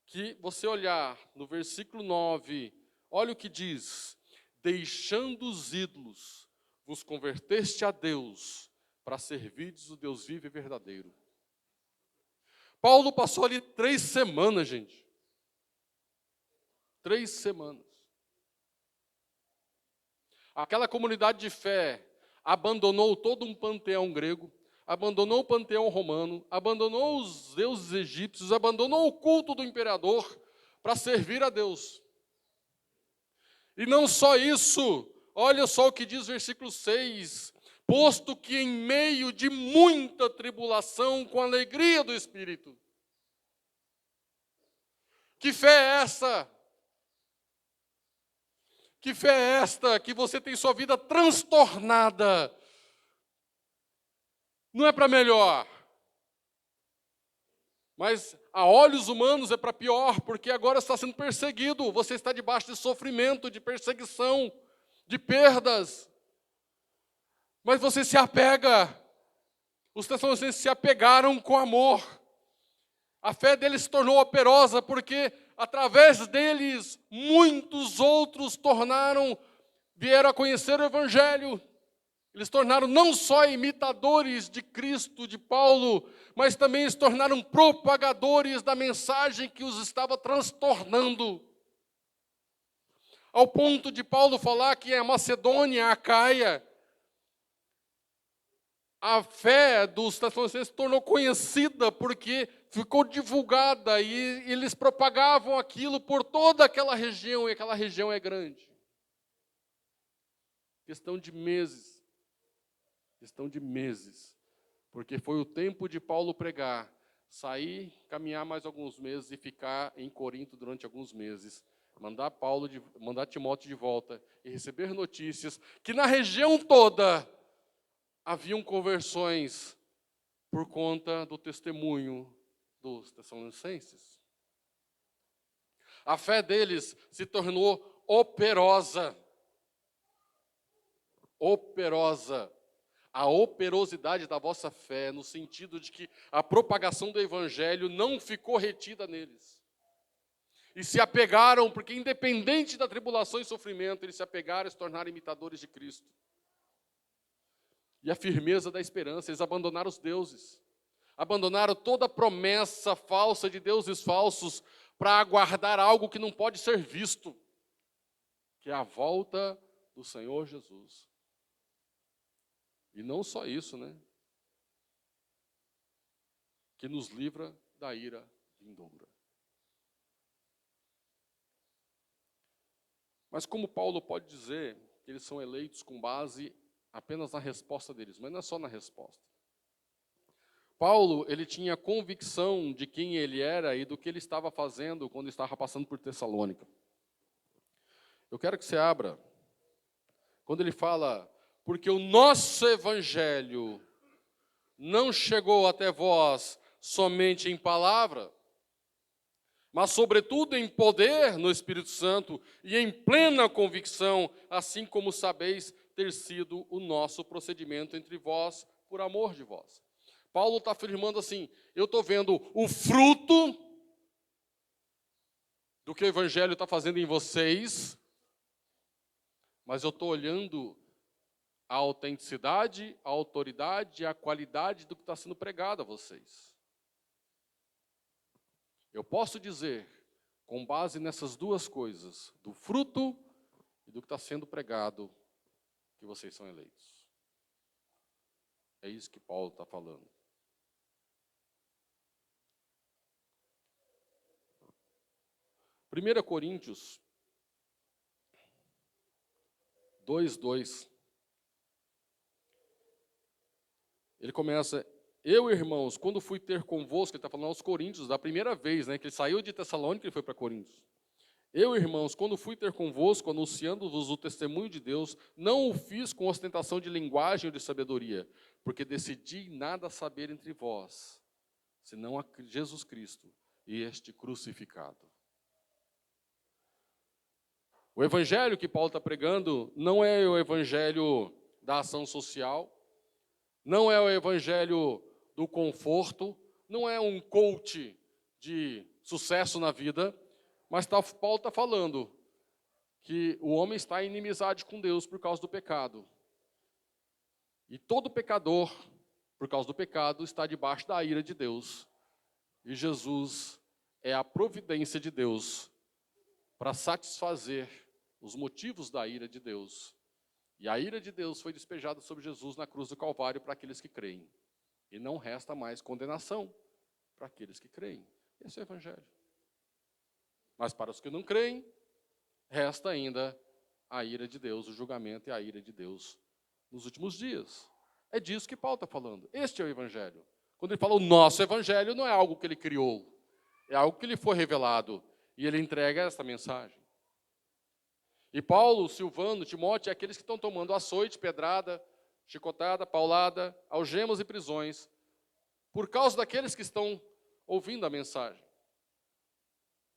que você olhar no versículo 9, olha o que diz: deixando os ídolos, vos converteste a Deus, para servirdes o Deus vivo e verdadeiro. Paulo passou ali 3 semanas, gente. 3 semanas. Aquela comunidade de fé abandonou todo um panteão grego, abandonou o panteão romano, abandonou os deuses egípcios, abandonou o culto do imperador para servir a Deus. E não só isso, olha só o que diz o versículo 6, posto que em meio de muita tribulação, com alegria do Espírito. Que fé é essa? Que fé é esta que você tem sua vida transtornada? Não é para melhor. Mas a olhos humanos é para pior, porque agora está sendo perseguido. Você está debaixo de sofrimento, de perseguição, de perdas. Mas você se apega. Os tessalonicenses se apegaram com amor. A fé deles se tornou operosa porque, através deles, muitos outros vieram a conhecer o Evangelho. Eles se tornaram não só imitadores de Cristo, de Paulo, mas também se tornaram propagadores da mensagem que os estava transtornando. Ao ponto de Paulo falar que a Macedônia, a Acaia, a fé dos Tessalonicenses se tornou conhecida porque ficou divulgada e eles propagavam aquilo por toda aquela região, e aquela região é grande. Questão de meses, porque foi o tempo de Paulo pregar, sair, caminhar mais alguns meses e ficar em Corinto durante alguns meses, mandar Timóteo de volta e receber notícias que na região toda haviam conversões por conta do testemunho dos Tessalonicenses. A fé deles se tornou operosa. A operosidade da vossa fé, no sentido de que a propagação do Evangelho não ficou retida neles. E se apegaram, porque independente da tribulação e sofrimento, eles se apegaram a se tornaram imitadores de Cristo. E a firmeza da esperança, eles abandonaram os deuses. Abandonaram toda a promessa falsa de deuses falsos para aguardar algo que não pode ser visto, que é a volta do Senhor Jesus. E não só isso, né? Que nos livra da ira vindoura. Mas como Paulo pode dizer que eles são eleitos com base apenas na resposta deles, mas não é só na resposta. Paulo, ele tinha convicção de quem ele era e do que ele estava fazendo quando estava passando por Tessalônica. Eu quero que você abra, quando ele fala, porque o nosso evangelho não chegou até vós somente em palavra, mas sobretudo em poder no Espírito Santo e em plena convicção, assim como sabeis ter sido o nosso procedimento entre vós por amor de vós. Paulo está afirmando assim, eu estou vendo o fruto do que o Evangelho está fazendo em vocês, mas eu estou olhando a autenticidade, a autoridade e a qualidade do que está sendo pregado a vocês. Eu posso dizer, com base nessas duas coisas, do fruto e do que está sendo pregado, que vocês são eleitos. É isso que Paulo está falando. 1 Coríntios 2:2. Ele começa, eu, irmãos, quando fui ter convosco, ele está falando aos coríntios, da primeira vez, né, que ele saiu de Tessalônica e foi para Coríntios. Eu, irmãos, quando fui ter convosco, anunciando-vos o testemunho de Deus, não o fiz com ostentação de linguagem ou de sabedoria, porque decidi nada saber entre vós, senão a Jesus Cristo e este crucificado. O evangelho que Paulo está pregando não é o evangelho da ação social, não é o evangelho do conforto, não é um coach de sucesso na vida, mas Paulo está falando que o homem está em inimizade com Deus por causa do pecado. E todo pecador, por causa do pecado, está debaixo da ira de Deus. E Jesus é a providência de Deus para satisfazer os motivos da ira de Deus. E a ira de Deus foi despejada sobre Jesus na cruz do Calvário para aqueles que creem. E não resta mais condenação para aqueles que creem. Esse é o evangelho. Mas para os que não creem, resta ainda a ira de Deus, o julgamento e a ira de Deus nos últimos dias. É disso que Paulo está falando. Este é o evangelho. Quando ele fala o nosso evangelho, não é algo que ele criou. É algo que lhe foi revelado. E ele entrega esta mensagem. E Paulo, Silvano, Timóteo, aqueles que estão tomando açoite, pedrada, chicotada, paulada, algemas e prisões, por causa daqueles que estão ouvindo a mensagem.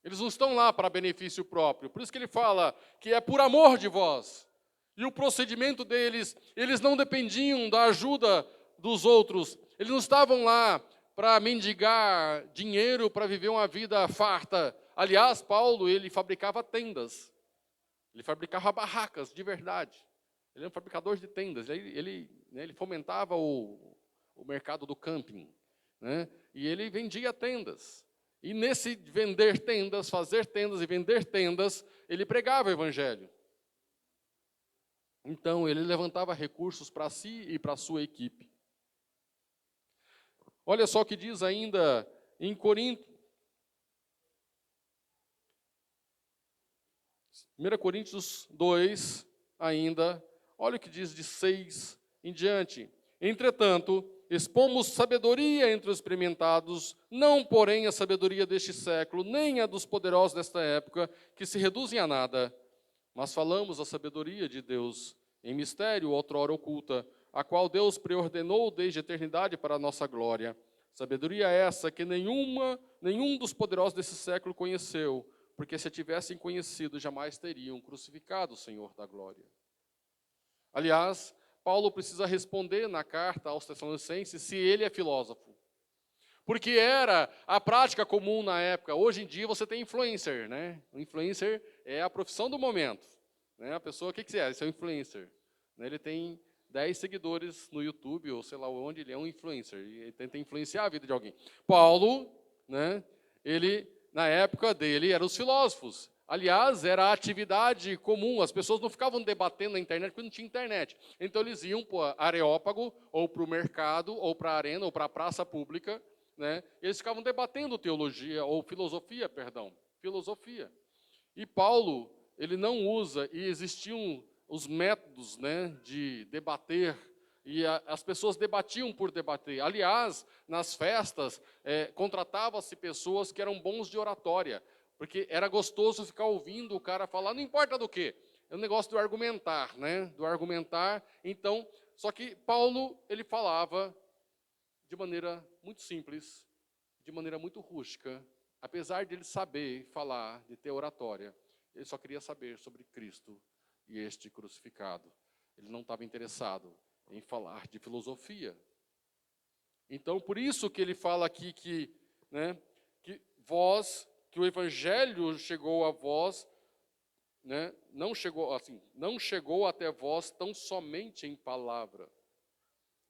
Eles não estão lá para benefício próprio. Por isso que ele fala que é por amor de vós. E o procedimento deles, eles não dependiam da ajuda dos outros. Eles não estavam lá para mendigar dinheiro, para viver uma vida farta. Aliás, Paulo, ele fabricava tendas. Ele fabricava barracas, de verdade. Ele era um fabricador de tendas. Ele fomentava o mercado do camping, né? E ele vendia tendas. E nesse vender tendas, fazer tendas e vender tendas, ele pregava o evangelho. Então, ele levantava recursos para si e para a sua equipe. Olha só o que diz ainda em Corinto. 1 Coríntios 2, ainda, olha o que diz de 6 em diante. Entretanto, expomos sabedoria entre os experimentados, não, porém, a sabedoria deste século, nem a dos poderosos desta época, que se reduzem a nada. Mas falamos a sabedoria de Deus em mistério, outrora oculta, a qual Deus preordenou desde a eternidade para a nossa glória. Sabedoria essa que nenhum dos poderosos desse século conheceu, porque se a tivessem conhecido, jamais teriam crucificado o Senhor da glória. Aliás, Paulo precisa responder na carta aos Tessalonicenses se ele é filósofo. Porque era a prática comum na época. Hoje em dia você tem influencer, né? O influencer é a profissão do momento, né? A pessoa, o que é? Esse é um influencer. Ele tem 10 seguidores no YouTube, ou sei lá onde, ele é um influencer. E ele tenta influenciar a vida de alguém. Paulo, né? Ele, na época dele, eram os filósofos. Aliás, era a atividade comum, as pessoas não ficavam debatendo na internet, porque não tinha internet. Então eles iam para o Areópago, ou para o mercado, ou para a arena, ou para a praça pública, né? Eles ficavam debatendo teologia, ou filosofia. E Paulo, ele não usa, e existiam os métodos, né, de debater, e as pessoas debatiam por debater. Aliás, nas festas, contratava-se pessoas que eram bons de oratória, porque era gostoso ficar ouvindo o cara falar, não importa do quê. É o negócio do argumentar, né? Do argumentar. Então, só que Paulo, ele falava de maneira muito simples, de maneira muito rústica. Apesar de ele saber falar, de ter oratória, ele só queria saber sobre Cristo e este crucificado. Ele não estava interessado em falar de filosofia. Então, por isso que ele fala aqui que o evangelho chegou a vós, né, não chegou até vós tão somente em palavra.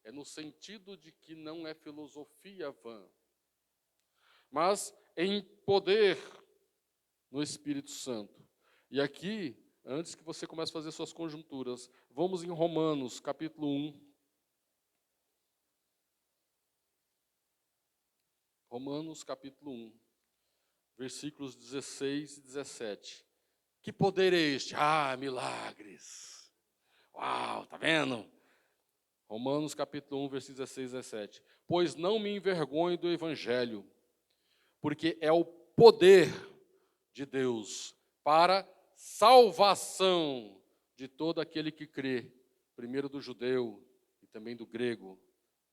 É no sentido de que não é filosofia vã, mas em poder no Espírito Santo. E aqui, antes que você comece a fazer suas conjunturas, vamos em Romanos, capítulo 1. Romanos, capítulo 1, versículos 16 e 17. Que poder é este? Ah, milagres. Uau, tá vendo? Romanos, capítulo 1, versículos 16 e 17. Pois não me envergonho do evangelho, porque é o poder de Deus para salvação de todo aquele que crê, primeiro do judeu e também do grego,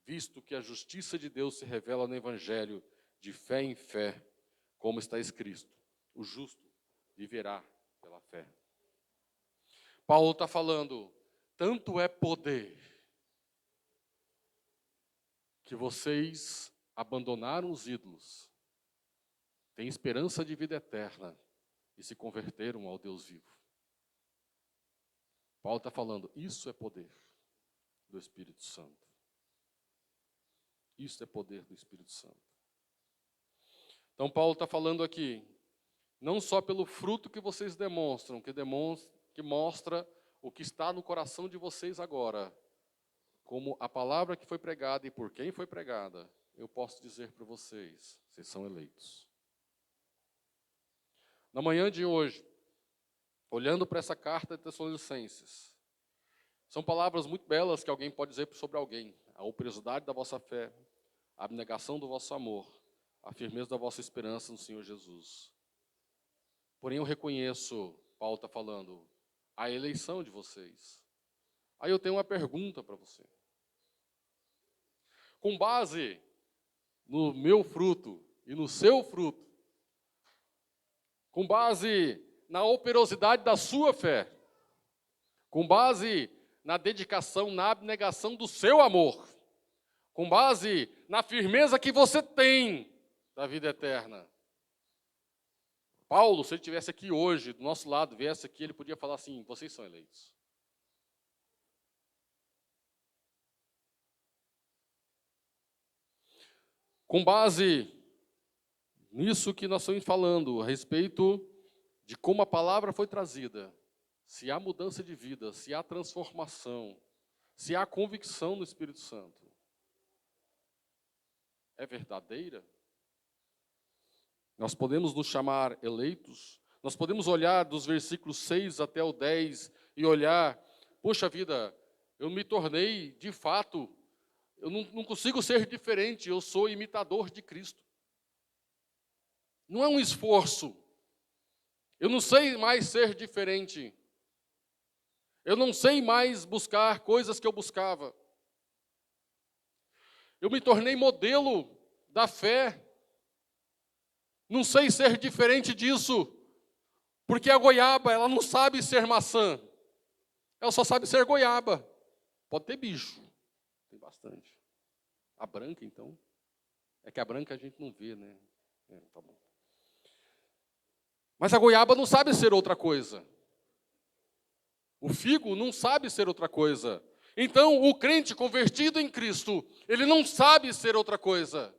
visto que a justiça de Deus se revela no evangelho, de fé em fé, como está escrito, o justo viverá pela fé. Paulo está falando, tanto é poder, que vocês abandonaram os ídolos, têm esperança de vida eterna e se converteram ao Deus vivo. Paulo está falando, isso é poder do Espírito Santo. Isso é poder do Espírito Santo. Então Paulo está falando aqui, não só pelo fruto que vocês demonstram, que mostra o que está no coração de vocês agora, como a palavra que foi pregada e por quem foi pregada, eu posso dizer para vocês, vocês são eleitos. Na manhã de hoje, olhando para essa carta de Tessalonicenses, são palavras muito belas que alguém pode dizer sobre alguém. A operosidade da vossa fé, a abnegação do vosso amor, a firmeza da vossa esperança no Senhor Jesus. Porém, eu reconheço, Paulo está falando, a eleição de vocês. Aí eu tenho uma pergunta para você. Com base no meu fruto e no seu fruto, com base na operosidade da sua fé, com base na dedicação, na abnegação do seu amor, com base na firmeza que você tem da vida eterna. Paulo, se ele estivesse aqui hoje, do nosso lado, viesse aqui, ele podia falar assim: vocês são eleitos. Com base nisso que nós estamos falando, a respeito de como a palavra foi trazida, se há mudança de vida, se há transformação, se há convicção no Espírito Santo, é verdadeira? Nós podemos nos chamar eleitos? Nós podemos olhar dos versículos 6 até o 10 e olhar, puxa vida, eu me tornei, de fato, eu não consigo ser diferente, eu sou imitador de Cristo. Não é um esforço. Eu não sei mais ser diferente. Eu não sei mais buscar coisas que eu buscava. Eu me tornei modelo da fé. Não sei ser diferente disso, porque a goiaba, ela não sabe ser maçã. Ela só sabe ser goiaba. Pode ter bicho. Tem bastante. A branca, então. É que a branca a gente não vê, né? Tá bom. Mas a goiaba não sabe ser outra coisa. O figo não sabe ser outra coisa. Então, o crente convertido em Cristo, ele não sabe ser outra coisa.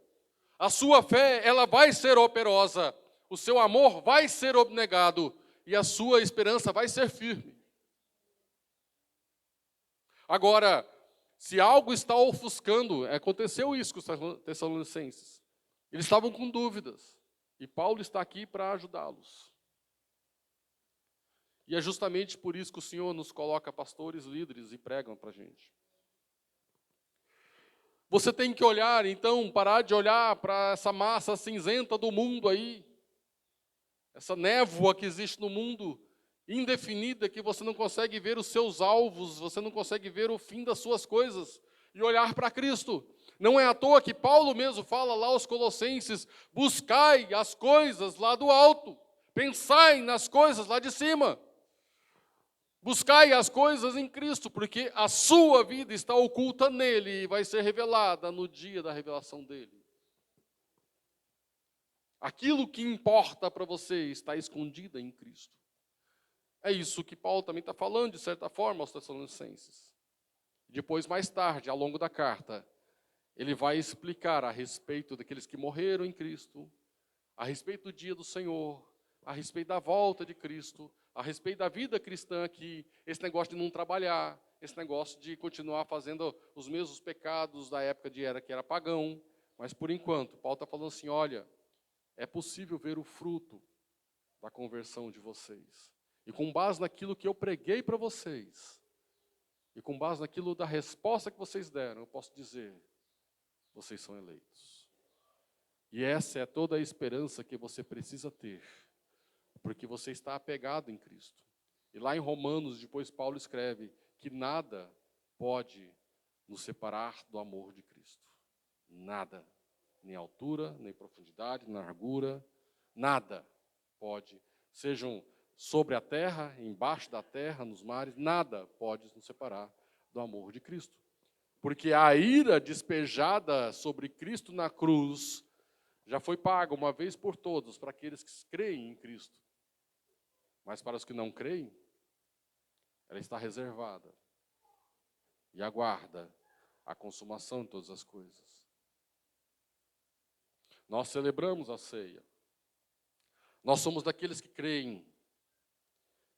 A sua fé, ela vai ser operosa. O seu amor vai ser abnegado. E a sua esperança vai ser firme. Agora, se algo está ofuscando, aconteceu isso com os Tessalonicenses. Eles estavam com dúvidas. E Paulo está aqui para ajudá-los. E é justamente por isso que o Senhor nos coloca pastores, líderes e pregam para a gente. Você tem que olhar, então, parar de olhar para essa massa cinzenta do mundo aí, essa névoa que existe no mundo, indefinida, que você não consegue ver os seus alvos, você não consegue ver o fim das suas coisas, e olhar para Cristo. Não é à toa que Paulo mesmo fala lá aos Colossenses: buscai as coisas lá do alto, pensai nas coisas lá de cima. Buscai as coisas em Cristo, porque a sua vida está oculta nele e vai ser revelada no dia da revelação dele. Aquilo que importa para você está escondido em Cristo. É isso que Paulo também está falando, de certa forma, aos Tessalonicenses. Depois, mais tarde, ao longo da carta, ele vai explicar a respeito daqueles que morreram em Cristo, a respeito do dia do Senhor, a respeito da volta de Cristo, a respeito da vida cristã aqui, esse negócio de não trabalhar, esse negócio de continuar fazendo os mesmos pecados da época que era pagão. Mas, por enquanto, Paulo está falando assim: olha, é possível ver o fruto da conversão de vocês. E com base naquilo que eu preguei para vocês, e com base naquilo da resposta que vocês deram, eu posso dizer: vocês são eleitos. E essa é toda a esperança que você precisa ter, porque você está apegado em Cristo. E lá em Romanos, depois Paulo escreve que nada pode nos separar do amor de Cristo. Nada. Nem altura, nem profundidade, nem largura. Nada pode. Sejam sobre a terra, embaixo da terra, nos mares, nada pode nos separar do amor de Cristo. Porque a ira despejada sobre Cristo na cruz já foi paga uma vez por todos para aqueles que creem em Cristo. Mas para os que não creem, ela está reservada e aguarda a consumação de todas as coisas. Nós celebramos a ceia. Nós somos daqueles que creem.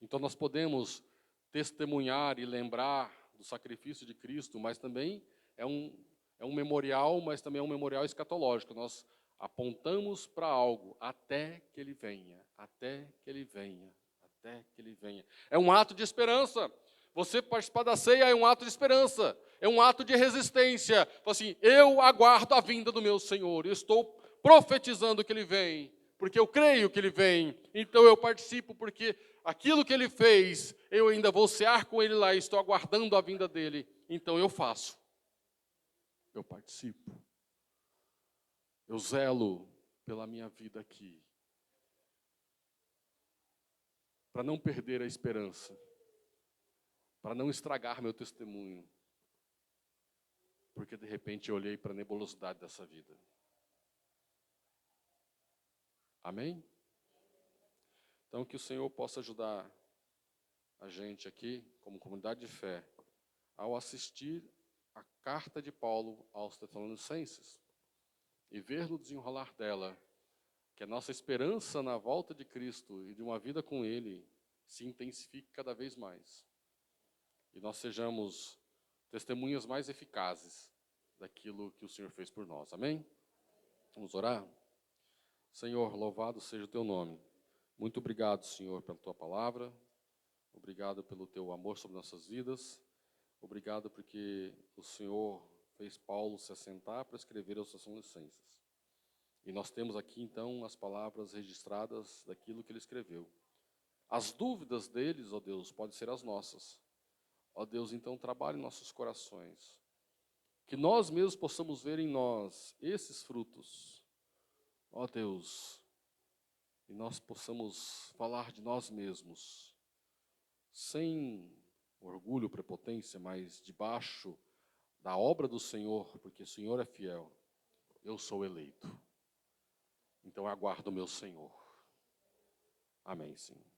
Então nós podemos testemunhar e lembrar do sacrifício de Cristo, mas também é um memorial, mas também é um memorial escatológico. Nós apontamos para algo até que Ele venha, até que Ele venha. Até que Ele venha. É um ato de esperança. Você participar da ceia é um ato de esperança. É um ato de resistência. Assim, eu aguardo a vinda do meu Senhor. Eu estou profetizando que Ele vem, porque eu creio que Ele vem. Então eu participo, porque aquilo que Ele fez, eu ainda vou cear com Ele lá e estou aguardando a vinda dEle. Então eu faço. Eu participo. Eu zelo pela minha vida aqui, para não perder a esperança, para não estragar meu testemunho, porque de repente eu olhei para a nebulosidade dessa vida. Amém? Então, que o Senhor possa ajudar a gente aqui, como comunidade de fé, ao assistir a carta de Paulo aos Tessalonicenses e ver no desenrolar dela que a nossa esperança na volta de Cristo e de uma vida com Ele se intensifique cada vez mais. E nós sejamos testemunhas mais eficazes daquilo que o Senhor fez por nós. Amém? Vamos orar? Senhor, louvado seja o teu nome. Muito obrigado, Senhor, pela tua palavra. Obrigado pelo teu amor sobre nossas vidas. Obrigado porque o Senhor fez Paulo se assentar para escrever aos Tessalonicenses. E nós temos aqui, então, as palavras registradas daquilo que ele escreveu. As dúvidas deles, ó Deus, podem ser as nossas. Ó Deus, então, trabalhe em nossos corações. Que nós mesmos possamos ver em nós esses frutos. Ó Deus, e nós possamos falar de nós mesmos, sem orgulho, prepotência, mas debaixo da obra do Senhor, porque o Senhor é fiel. Eu sou eleito. Então aguardo o meu Senhor. Amém, Senhor.